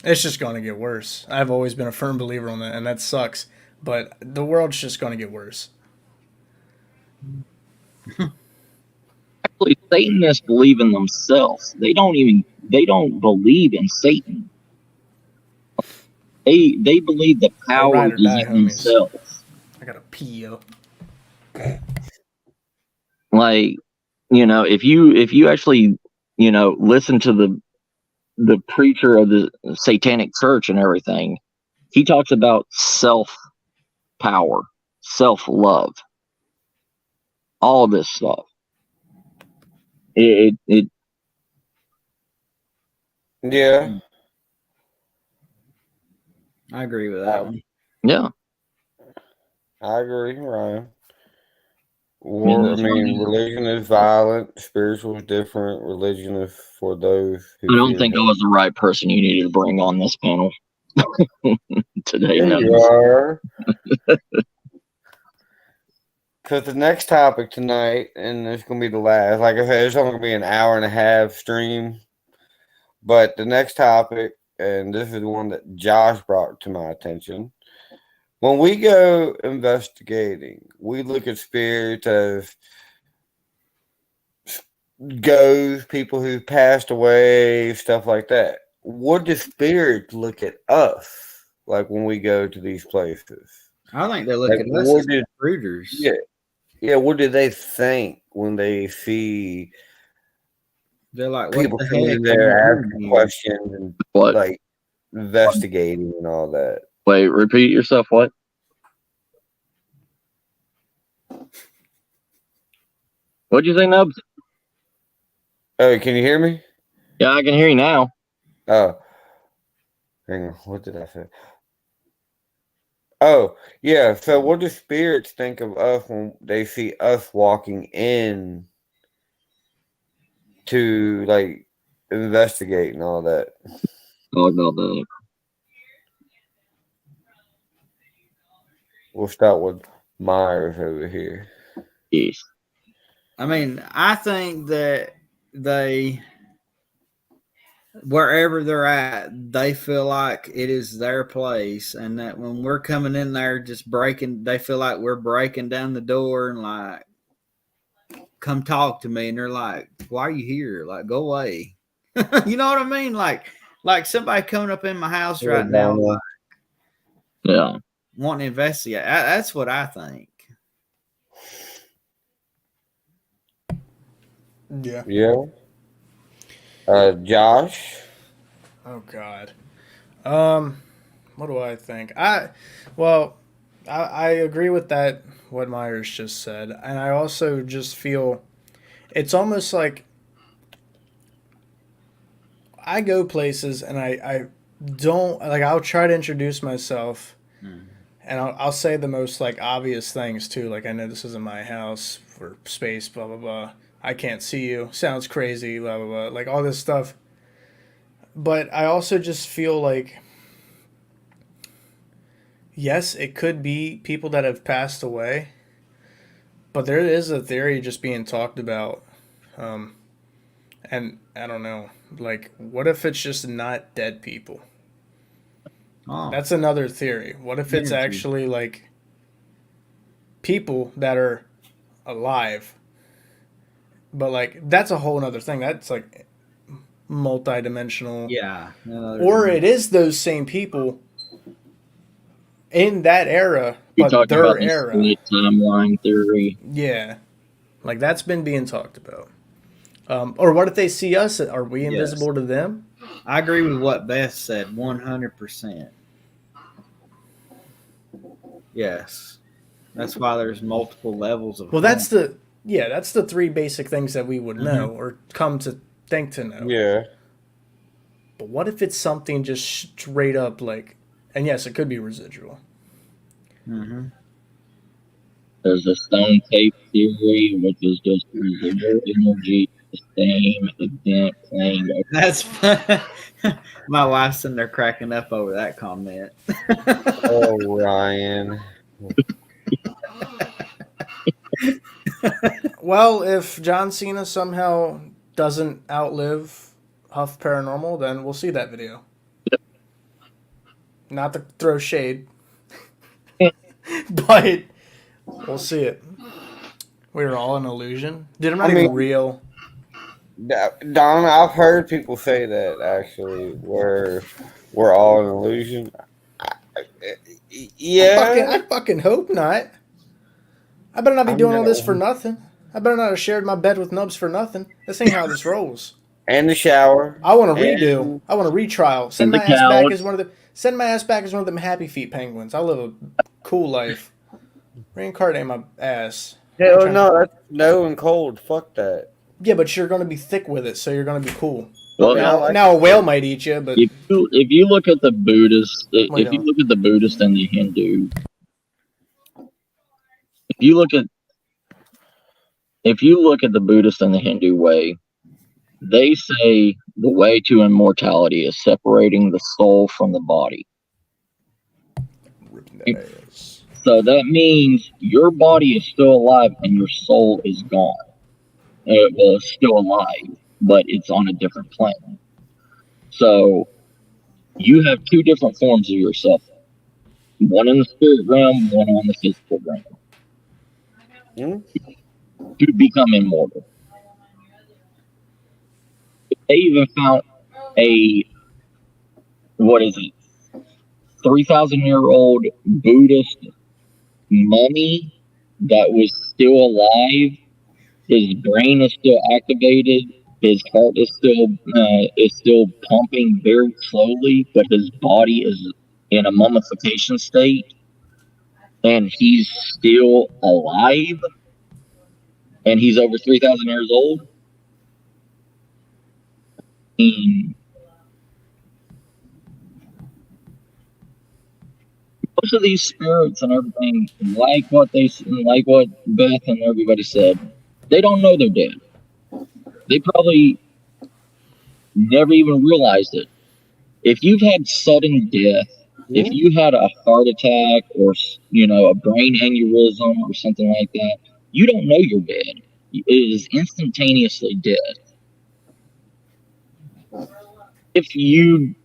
It's just going to get worse. I've always been a firm believer on that, and that sucks. But the world's just going to get worse. Actually, Satanists believe in themselves. They don't believe in Satan. They believe the power is in themselves. I gotta pee, yo. Like, if you actually, listen to the preacher of the Satanic Church and everything, he talks about self-power, self-love, all of this stuff. Yeah. I agree with that one. Yeah. I agree, Ryan. Religion is violent, spiritual is different, religion is for those who I don't think I was the right person you needed to bring on this panel today. There you are. Because the next topic tonight, and it's going to be the last, like I said, it's only going to be an hour and a half stream. But the next topic, and this is the one that Josh brought to my attention. When we go investigating, we look at spirits as ghosts, people who passed away, stuff like that. What do spirits look at us like when we go to these places? I think they look at us as intruders. Yeah. What do they think when they see? They're like, people coming in there asking questions and like investigating and all that. Wait, repeat yourself. What? What'd you say, Nubs? Oh, can you hear me? Yeah, I can hear you now. Oh, hang on. What did I say? Oh, yeah. So, what do spirits think of us when they see us walking in to like investigate and all that? Talk about that. We'll start with Myers over here. Yes. I mean, I think that wherever they're at, they feel like it is their place, and that when we're coming in there just breaking, they feel like we're breaking down the door and like, come talk to me, and they're like, why are you here? Like, go away. You know what I mean? Like somebody coming up in my house right now, like, yeah, wanting to investigate. That's what I think. Yeah. Yeah. Josh. Oh God. What do I think? I I agree with that, what Myers just said. And I also just feel it's almost like I go places and I don't, like, I'll try to introduce myself and I'll say the most, like, obvious things too. Like, I know this isn't my house for space, blah, blah, blah. I can't see you. Sounds crazy, blah, blah, blah. Like, all this stuff. But I also just feel like, yes, it could be people that have passed away, but there is a theory just being talked about. And I don't know, like, what if it's just not dead people? Oh, That's another theory. What if it's actually like people that are alive? But like that's a whole other thing. That's like multi-dimensional. yeah. Or it is those same people in that era, You but talking their about the era. split timeline theory? Yeah, like that's been being talked about. Or what if they see us? Are we invisible to them? I agree with what Beth said, 100%. Yes, that's why there's multiple levels of. Well, that's the three basic things that we would know or come to think to know. Yeah. But what if it's something just straight up like, and yes, it could be residual. Mm-hmm. There's a stone tape theory, which is just residual energy, the same event playing. That's my wife's in there cracking up over that comment. Oh, Ryan. Well, if John Cena somehow doesn't outlive Huff Paranormal, then we'll see that video. Not to throw shade, but we'll see it. We were all an illusion. Dude, I'm not even real. Don, I've heard people say that actually, where we're all an illusion. Yeah. I fucking hope not. I better not be doing all this for nothing. I better not have shared my bed with Nubs for nothing. This ain't how this rolls. And the shower. I want to redo. I want a retrial. Send my And the ass back couch. as one of the. Send my ass back as one of them happy feet penguins. I'll live a cool life. Reincarnate my ass. Hell no, that's no and cold. Fuck that. Yeah, but you're gonna be thick with it, so you're gonna be cool. Well, Now a whale might eat you, but if you look at the Buddhist, Wait, if you look at the Buddhist and the Hindu, if you look at the Buddhist and the Hindu way, they say the way to immortality is separating the soul from the body. So that means your body is still alive and your soul is gone. Well, it's still alive, but it's on a different plane. So you have two different forms of yourself. One in the spirit realm, one on the physical realm. To become immortal. They even found a, 3,000-year-old Buddhist mummy that was still alive. His brain is still activated. His heart is still pumping very slowly, but his body is in a mummification state, and he's still alive, and he's over 3,000 years old. Most of these spirits and everything, like what Beth and everybody said, they don't know they're dead. They probably never even realized it. If you've had sudden death, if you had a heart attack or a brain aneurysm or something like that, you don't know you're dead. It is instantaneously dead. If you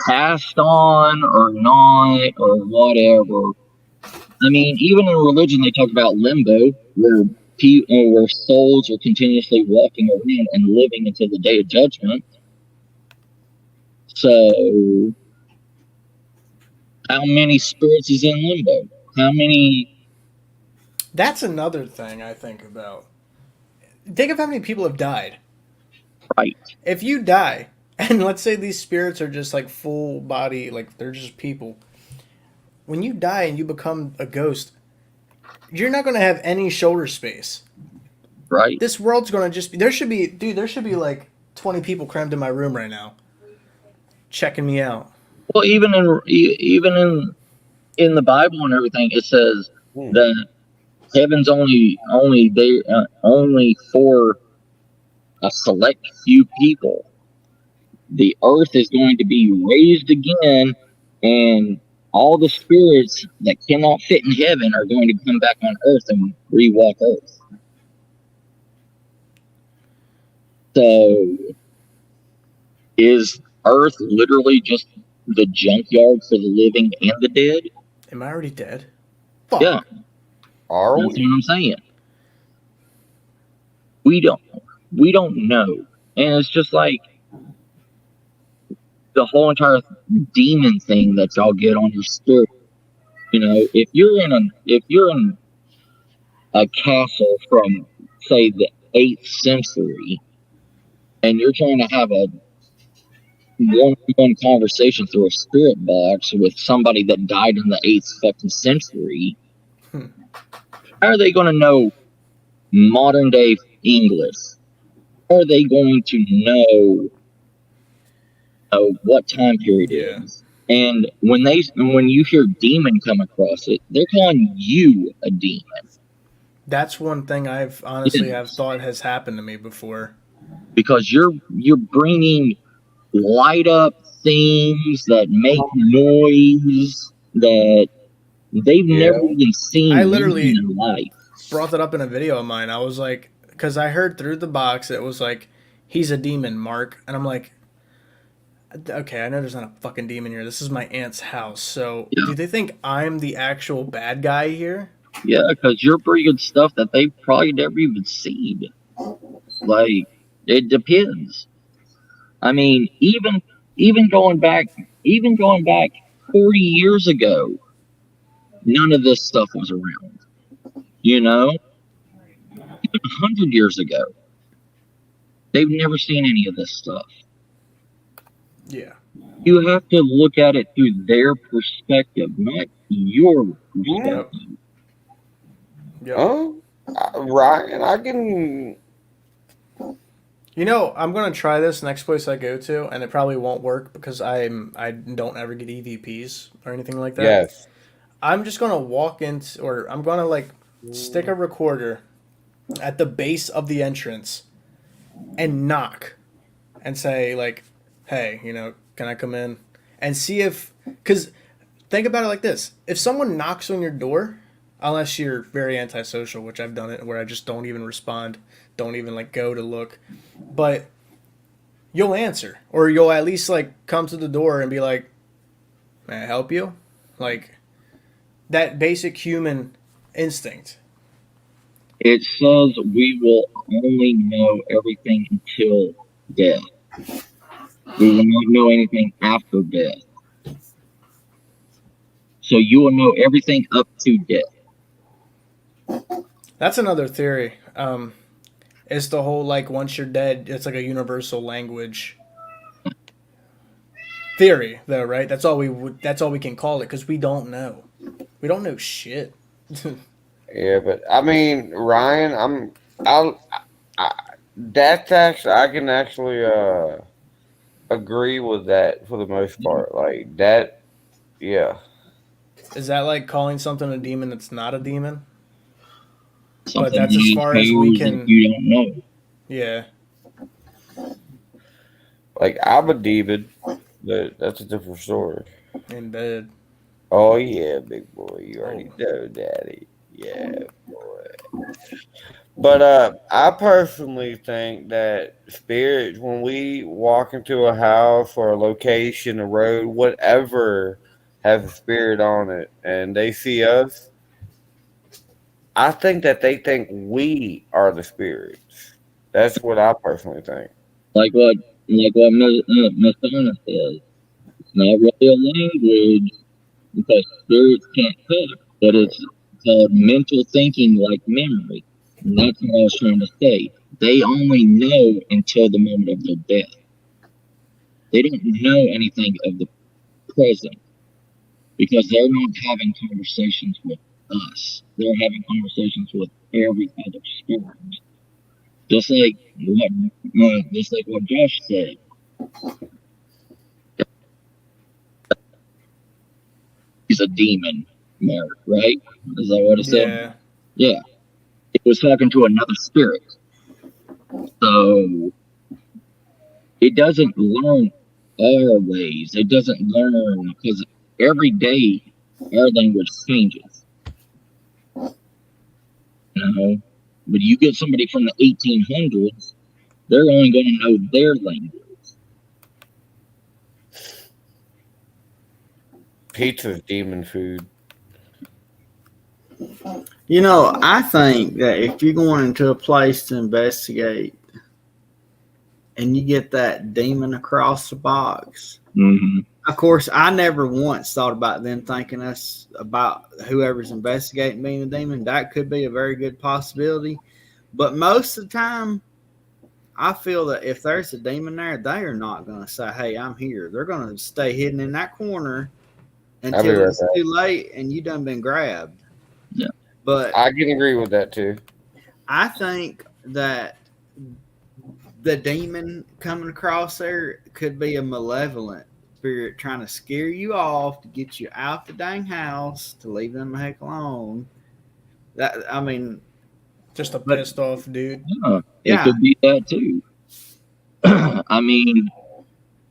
passed on or not or whatever, I mean, even in religion they talk about limbo, where souls are continuously walking around and living until the day of judgment. So, how many spirits is in limbo? How many? That's another thing I think about. Think of how many people have died. Right. If you die, and let's say these spirits are just like full body, like they're just people, when you die and you become a ghost, you're not going to have any shoulder space. Right. This world's going to just be... There should be like 20 people crammed in my room right now checking me out. Well, even in the Bible and everything, it says that heaven's only there only for a select few people. The earth is going to be raised again, and all the spirits that cannot fit in heaven are going to come back on earth and re-walk earth. So, is earth literally just the junkyard for the living and the dead? Am I already dead? Fuck. Yeah. That's what I'm saying. We don't know. And it's just like the whole entire demon thing that y'all get on your spirit. You know, if you're in a castle from, say, the 8th century, and you're trying to have a one-on-one conversation through a spirit box with somebody that died in the 8th fucking century, how are they going to know modern day English? How are they going to know what time period it is? And when you hear demon come across it, they're calling you a demon. That's one thing I've honestly have thought has happened to me before. Because you're bringing light up things that make noise that they've never even seen. I literally in life. Brought that up in a video of mine. I was like, because I heard through the box it was like, he's a demon, Mark, and I'm like, okay, I know there's not a fucking demon here. This is my aunt's house. So do they think I'm the actual bad guy here? Yeah, because you're bringing stuff that they've probably never even seen. Like, it depends. I mean, even going back 40 years ago, none of this stuff was around. You know? Even 100 years ago, they've never seen any of this stuff. Yeah. You have to look at it through their perspective, not your perspective. Yep. Oh, right. And I can... You know, I'm going to try this next place I go to, and it probably won't work because I don't ever get EVPs or anything like that. Yes. I'm just going to walk into, or I'm going to, like, stick a recorder at the base of the entrance and knock and say, like, hey, you know, can I come in? And see if, because think about it like this. If someone knocks on your door, unless you're very antisocial, which I've done it, where I just don't even respond, don't even, like, go to look, but you'll answer, or you'll at least, like, come to the door and be like, may I help you? Like, that basic human instinct. It says we will only know everything until death. We will not know anything after death. So you will know everything up to death. That's another theory. It's the whole, like, once you're dead, it's like a universal language theory, though, right? That's all we can call it, because we don't know. We don't know shit. Yeah, but I mean, Ryan, that's actually, I can actually agree with that for the most part. Like that, yeah. Is that like calling something a demon that's not a demon? Something but that's as far as we can. You don't know. Yeah. Like I'm a demon, but that's a different story. In bed. Oh yeah, big boy, you already know, Daddy. Yeah, boy. But I personally think that spirits, when we walk into a house or a location, a road, whatever, has a spirit on it, and they see us, I think that they think we are the spirits. That's what I personally think. Like what Miss Donna says, it's not really a language because spirits can't talk, but it's called mental thinking, like memory. And that's what I was trying to say. They only know until the moment of their death. They don't know anything of the present. because they're not having conversations with us. They're having conversations with every other spirit. Just like what Josh said. He's a demon, Mark, right? Is that what it said? Yeah. It was talking to another spirit. So it doesn't learn our ways. It doesn't learn, because every day our language changes. You know? But you get somebody from the 1800s, they're only going to know their language. Pizza's demon food. You know, I think that if you're going into a place to investigate and you get that demon across the box, of course, I never once thought about them thinking us about whoever's investigating being a demon. That could be a very good possibility. But most of the time, I feel that if there's a demon there, they are not going to say, hey, I'm here. They're going to stay hidden in that corner until it's too late and you done been grabbed. Yeah. But I can agree with that too. I think that the demon coming across there could be a malevolent spirit trying to scare you off, to get you out the dang house, to leave them the heck alone. That, I mean, just a pissed off dude. It could be that too. I mean,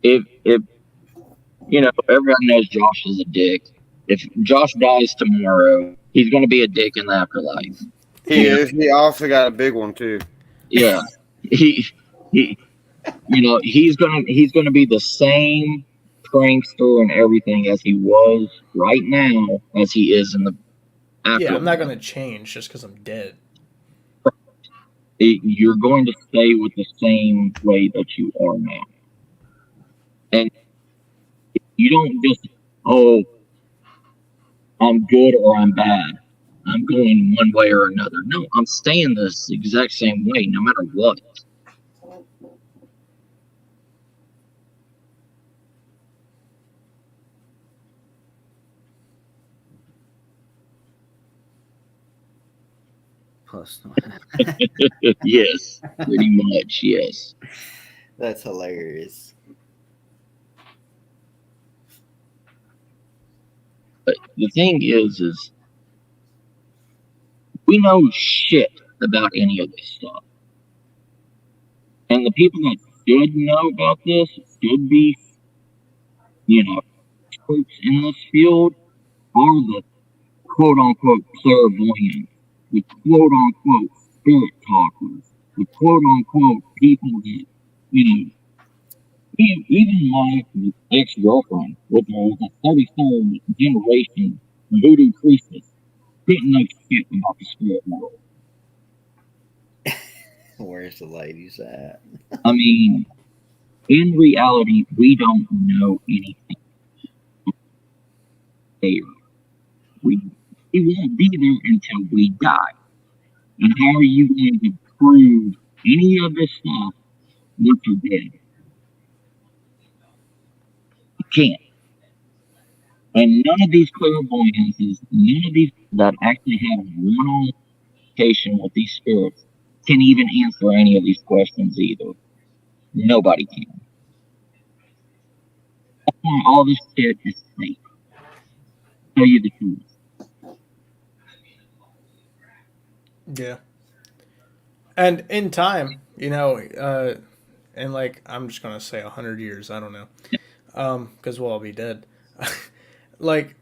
if you know, everyone knows Josh is a dick. If Josh dies tomorrow, he's going to be a dick in the afterlife. He is. He also got a big one too. Yeah, he you know, he's gonna be the same prankster and everything as he was right now as he is in the afterlife. Yeah, I'm not going to change just because I'm dead. You're going to stay with the same way that you are now. And you don't just, oh, I'm good or I'm bad. I'm going one way or another. No, I'm staying this exact same way no matter what. Yes, pretty much, yes. That's hilarious. But the thing is we know shit about any of this stuff. And the people that should know about this should be, you know, experts in this field are the quote-unquote clairvoyants, the quote-unquote spirit talkers, the quote-unquote people that, you know, even my ex-girlfriend, which was a 33rd generation voodoo priestess, didn't know shit about the spirit world. Where's the ladies at? I mean, in reality, we don't know anything there. We won't be there until we die. And how are you going to prove any of this stuff once you're dead? You can't. And none of these clairvoyances, none of these that actually have one-on-one communication with these spirits can even answer any of these questions either. Nobody can. That's why all this shit is fake. Tell you the truth. Yeah. And in time, you know, and like, I'm just going to say 100 years, I don't know, because we'll all be dead. Like,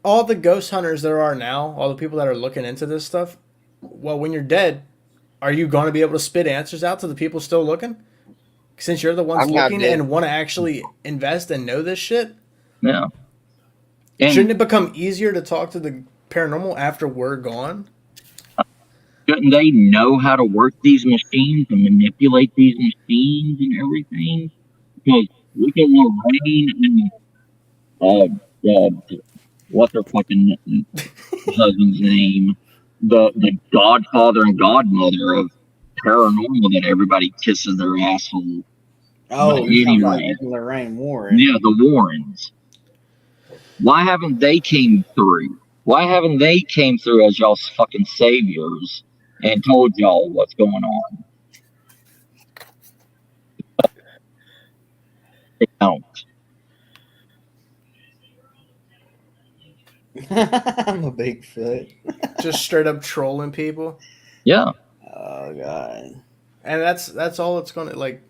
all the ghost hunters there are now, all the people that are looking into this stuff, well, when you're dead, are you going to be able to spit answers out to the people still looking? Since you're the ones looking and want to actually invest and know this shit? Yeah. Shouldn't it become easier to talk to the paranormal after we're gone? Shouldn't they know how to work these machines and manipulate these machines and everything? Because look at Lorraine and what's her fucking husband's name? The godfather and godmother of paranormal that everybody kisses their asshole. Oh, you're talking about Lorraine Warren. Yeah, the Warrens. Why haven't they came through? Why haven't they came through as y'all's fucking saviors and told y'all what's going on? They don't. I'm a Bigfoot. Just straight up trolling people. Yeah. Oh god. And that's all it's gonna like.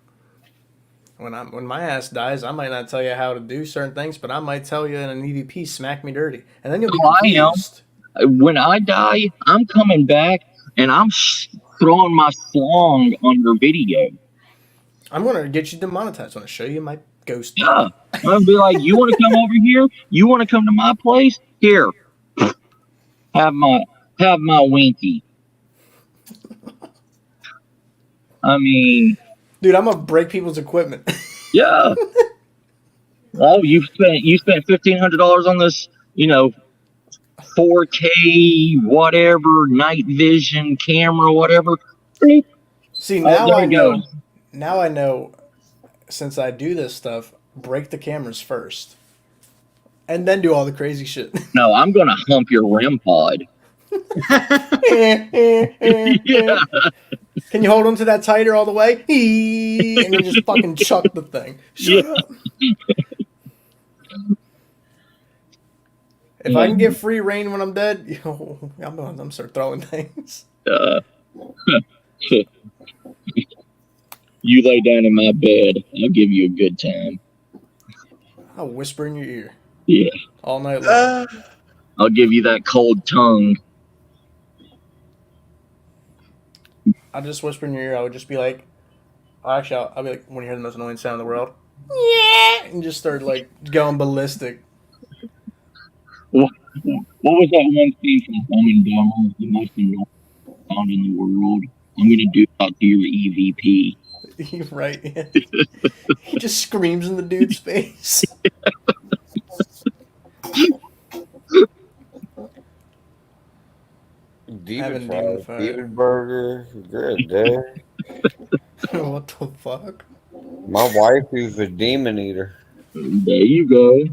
When my ass dies, I might not tell you how to do certain things, but I might tell you in an EVP, smack me dirty, and then you'll be confused. When I die, I'm coming back and I'm throwing my slong on your video. I'm gonna get you demonetized when I show you my ghost. Yeah, I'm gonna be like, you want to come over here? You want to come to my place? Here, have my winky. I mean, dude, I'm gonna break people's equipment. Yeah. Oh, you spent $1,500 on this, 4K whatever night vision camera, whatever. See, now I know. Now I know. Since I do this stuff, break the cameras first, and then do all the crazy shit. No, I'm gonna hump your REM pod. Yeah. Can you hold on to that tighter all the way? And then just fucking chuck the thing. Shut up. If I can get free reign when I'm dead, I'm gonna start throwing things. You lay down in my bed, I'll give you a good time. I'll whisper in your ear. Yeah. All night long. I'll give you that cold tongue. I'll just whisper in your ear. I would just be like, actually, I'll be like, when you hear the most annoying sound in the world, yeah, and just start like going ballistic. What was that one thing from Dumb and Dumber? The most annoying sound in the world. I'm gonna do that to your EVP. You're right. Yeah. He just screams in the dude's face. Demon burger, good day. What the fuck? My wife is a demon eater. There you go.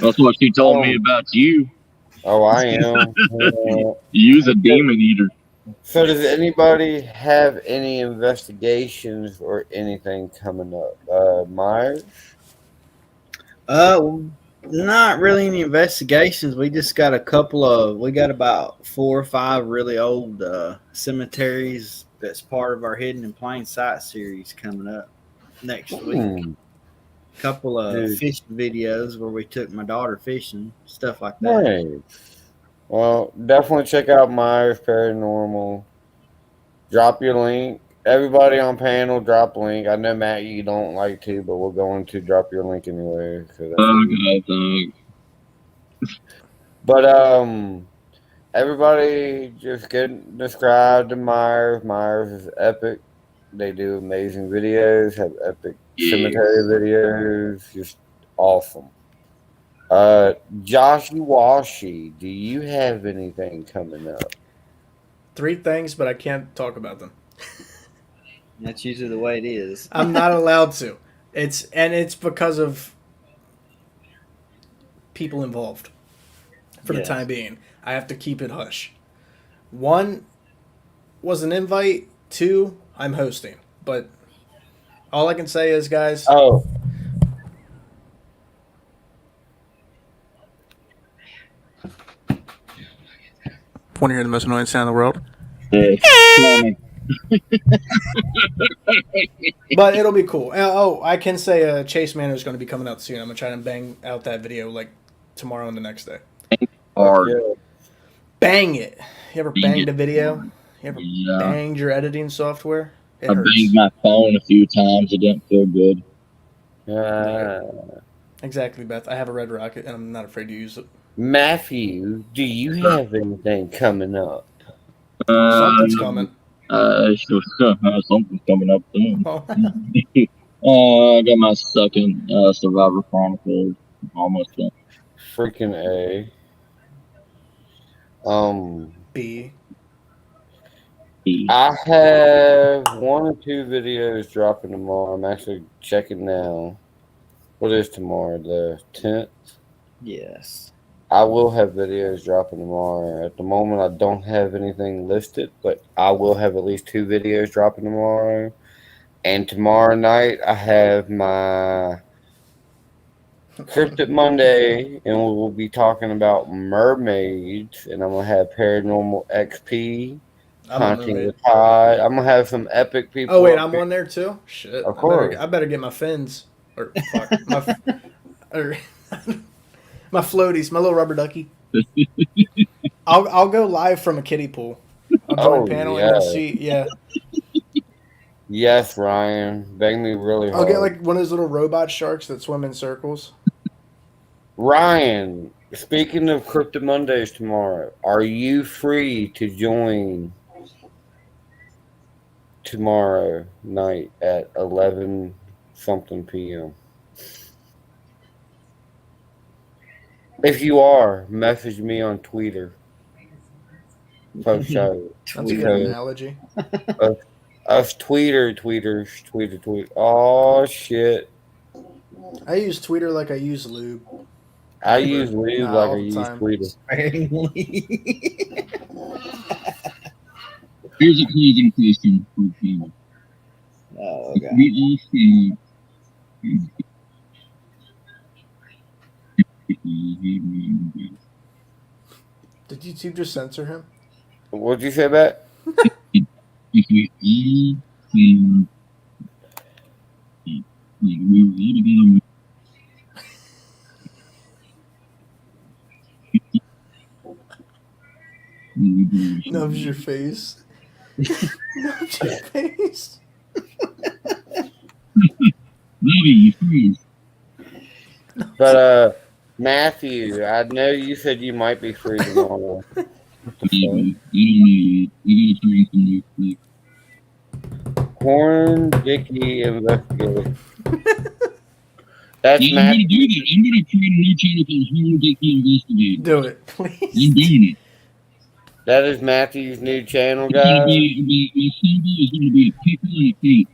That's what she told me about you. Oh, I am. You's a demon eater. So does anybody have any investigations or anything coming up? Myers? Not really any investigations. We just got we got about 4 or 5 really old cemeteries that's part of our Hidden in Plain Sight series coming up next week. Couple of fish videos where we took my daughter fishing, stuff like that. Nice. Well, definitely check out Myers Paranormal. Drop your link. Everybody on panel, drop a link. I know, Matt, you don't like to, but we're going to drop your link anyway. But everybody just get subscribed to Myers. Myers is epic. They do amazing videos, have epic cemetery videos. Just awesome. Joshy Washy, do you have anything coming up? 3 things, but I can't talk about them. That's usually the way it is. I'm not allowed to. It's because of people involved. For the time being, I have to keep it hush. 1 was an invite. 2, I'm hosting. But all I can say is, guys. Oh. Want to hear the most annoying sound in the world? But it'll be cool. Oh, I can say Chase Manor is going to be coming out soon. I'm going to try and bang out that video like tomorrow and the next day. Bang it. You ever banged a video? You ever banged your editing software? I banged my phone a few times. It didn't feel good. Exactly, Beth. I have a red rocket, and I'm not afraid to use it. Matthew, do you have anything coming up? Something's coming. Something's coming up soon. I got my second Survivor Chronicles almost done. Freaking A. B. I have 1 or 2 videos dropping tomorrow. I'm actually checking now. What is tomorrow? The 10th? Yes. I will have videos dropping tomorrow. At the moment, I don't have anything listed, but I will have at least 2 videos dropping tomorrow. And tomorrow night, I have my Cryptid Monday, and we will be talking about mermaids. And I'm gonna have Paranormal XP, I'm a Haunting the mermaid. Tide. I'm gonna have some epic people. Oh wait, I'm on there too. Shit, Of course. I better get my fins or fuck or my floaties, my little rubber ducky. I'll go live from a kiddie pool. I'll join panel and you'll see. Yeah. Yes, Ryan. Bang me really hard. I'll get like one of those little robot sharks that swim in circles. Ryan, speaking of Cryptid Mondays tomorrow, are you free to join tomorrow night at 11 something p.m.? If you are, message me on Twitter. Post show. That's a good analogy. Us tweeters. Oh shit. I use Twitter like I use lube. I use lube like I use Twitter. Here's a closing question for the panel. Oh, okay. We also Did YouTube just censor him? What'd you say about? if we all can Nubs your face. Nubs your face. Maybe you freeze. But Matthew, I know you said you might be free tomorrow. Maybe. I don't know yet. I gotta try some new stuff. Corn Dicky Investigator. That's Yeah, I'm gonna do that. I'm gonna create a new channel called Horn Dicky Investigator. Do it, I'm please. doing it. That is Matthew's new channel, It's gonna guys. be my symbol is gonna be a pickle and a cake.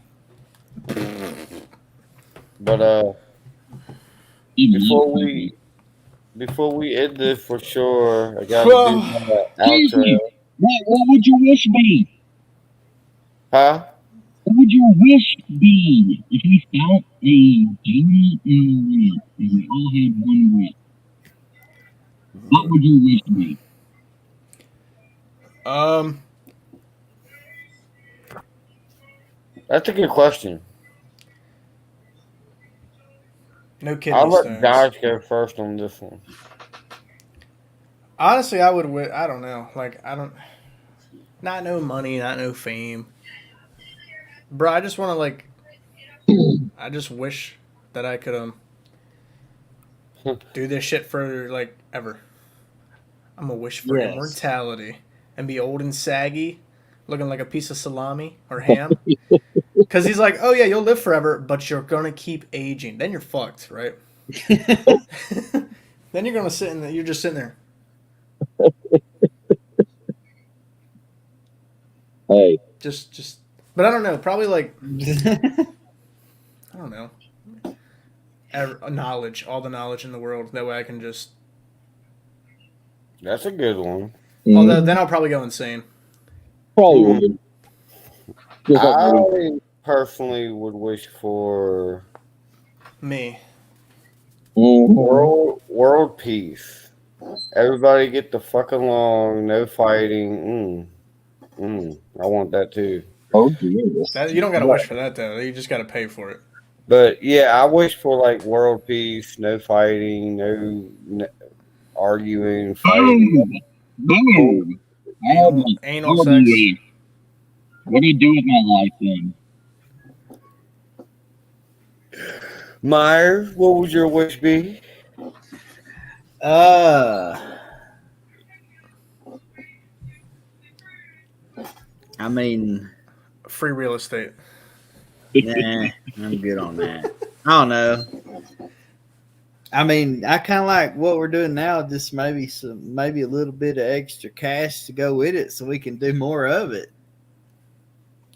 But Even before we end this for sure, I gotta do my outro. What would your wish be? Huh? What would your wish be if we found a diamond in the rough and we all had one wish? What would your wish be? That's a good question. No kidney I'll let stones. Josh go first on this one. Honestly, I would. I don't know. Like I don't. Not no money, not no fame. Bro, I just want to like. I just wish that I could do this shit for like ever. I'm gonna wish for immortality and be old and saggy, looking like a piece of salami or ham. Because he's like, oh yeah, you'll live forever, but you're gonna keep aging. Then you're fucked, right? Then you're gonna sit in. You're just sitting there. Hey, Just. But I don't know. Probably like. I don't know. Knowledge, all the knowledge in the world. That way I can just. That's a good one. Although then I'll probably go insane. probably would. I personally would wish for Me. world peace. Everybody get the fuck along, no fighting. I want that too. Oh, Jesus. You don't gotta wish for that though. You just gotta pay for it. But yeah, I wish for like world peace, no fighting, no arguing, fighting. Boom. Anal sex. What do you do with my life then? Myers, what would your wish be? I mean, Free real estate. nah, I'm good on that. I don't know. I mean, I kind of like what we're doing now. Just maybe a little bit of extra cash to go with it, so we can do more of it.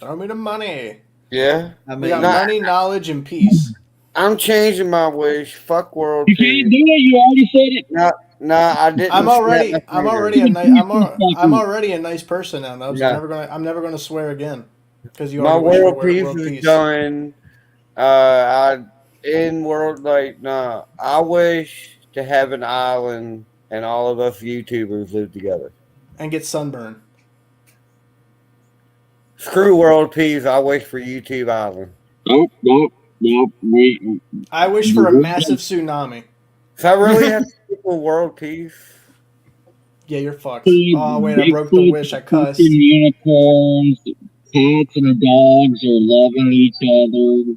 Throw me the money. Yeah, I We mean, got money, knowledge, and peace. I'm changing my wish. Fuck world You peace. can't do it. You already said it. Nah, I didn't. I'm already a nice person now, Nubs. Yeah. I'm never gonna swear again because you My already wish for world peace is peace. done. Nah. I wish to have an island and all of us YouTubers live together. And get sunburn. Screw world peace. I wish for YouTube Island. Nope. I wish for a massive tsunami. So I really have to wish for world peace. Yeah, you're fucked. Oh wait, I broke the wish. I cussed. Unicorns, cats, and the dogs are loving each other,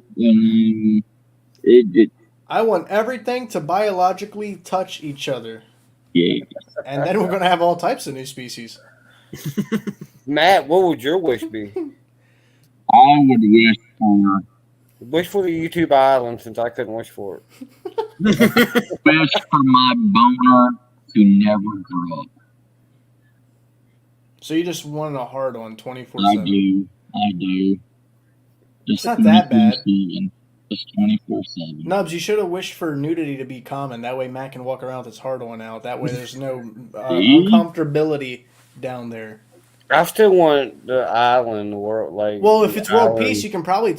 and I want everything to biologically touch each other. Yeah. And then we're gonna have all types of new species. Matt, what would your wish be? I would wish for the YouTube Island since I couldn't wish for it. wish for my boner to never grow up. So you just wanted a hard on 24/7. I do. It's not that bad. Just 24/7. Nubs, you should have wished for nudity to be common. That way Matt can walk around with his hard on out. That way there's no uncomfortability down there. I still want the island, the world. Well, if it's world peace, you can probably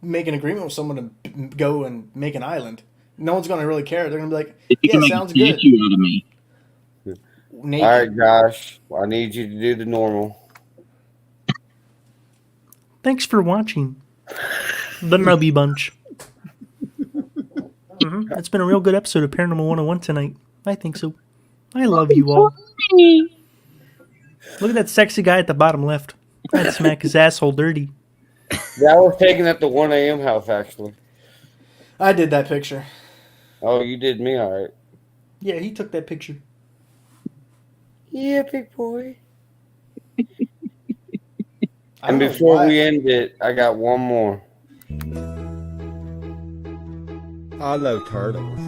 make an agreement with someone to go and make an island. No one's going to really care. They're going to be like, yeah, sounds good. Out of me. Naked. All right, Josh. I need you to do the normal. Thanks for watching the Nubby Bunch. It's been a real good episode of Paranormal 101 tonight. I think so. I love you all. Look at that sexy guy at the bottom left. I'd smack his asshole dirty. Yeah, I was taking at the 1 a.m. house, actually. I did that picture. Oh, you did me all right. Yeah, he took that picture. Yeah, big boy. And before we end it, I got one more. I love turtles.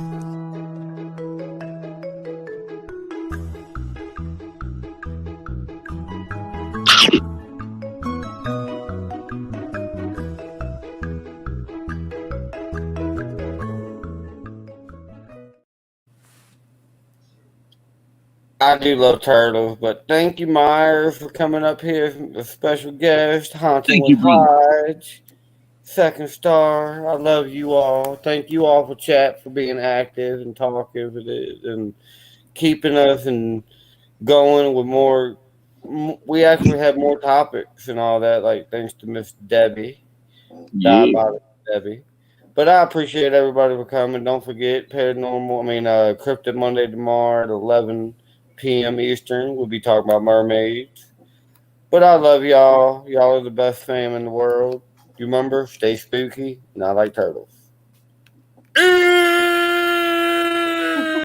I do love turtles, but thank you, Myers, for coming up here as a special guest. Haunting with Hodge, 2nd star. I love you all. Thank you all for chat, for being active and talking with it and keeping us and going with more. We actually have more topics and all that, like thanks to Miss Debbie. Diabolical Debbie. But I appreciate everybody for coming. Don't forget Cryptid Monday tomorrow at 11 p.m. Eastern. We'll be talking about mermaids. But I love y'all. Y'all are the best fam in the world. You remember, stay spooky, not like turtles.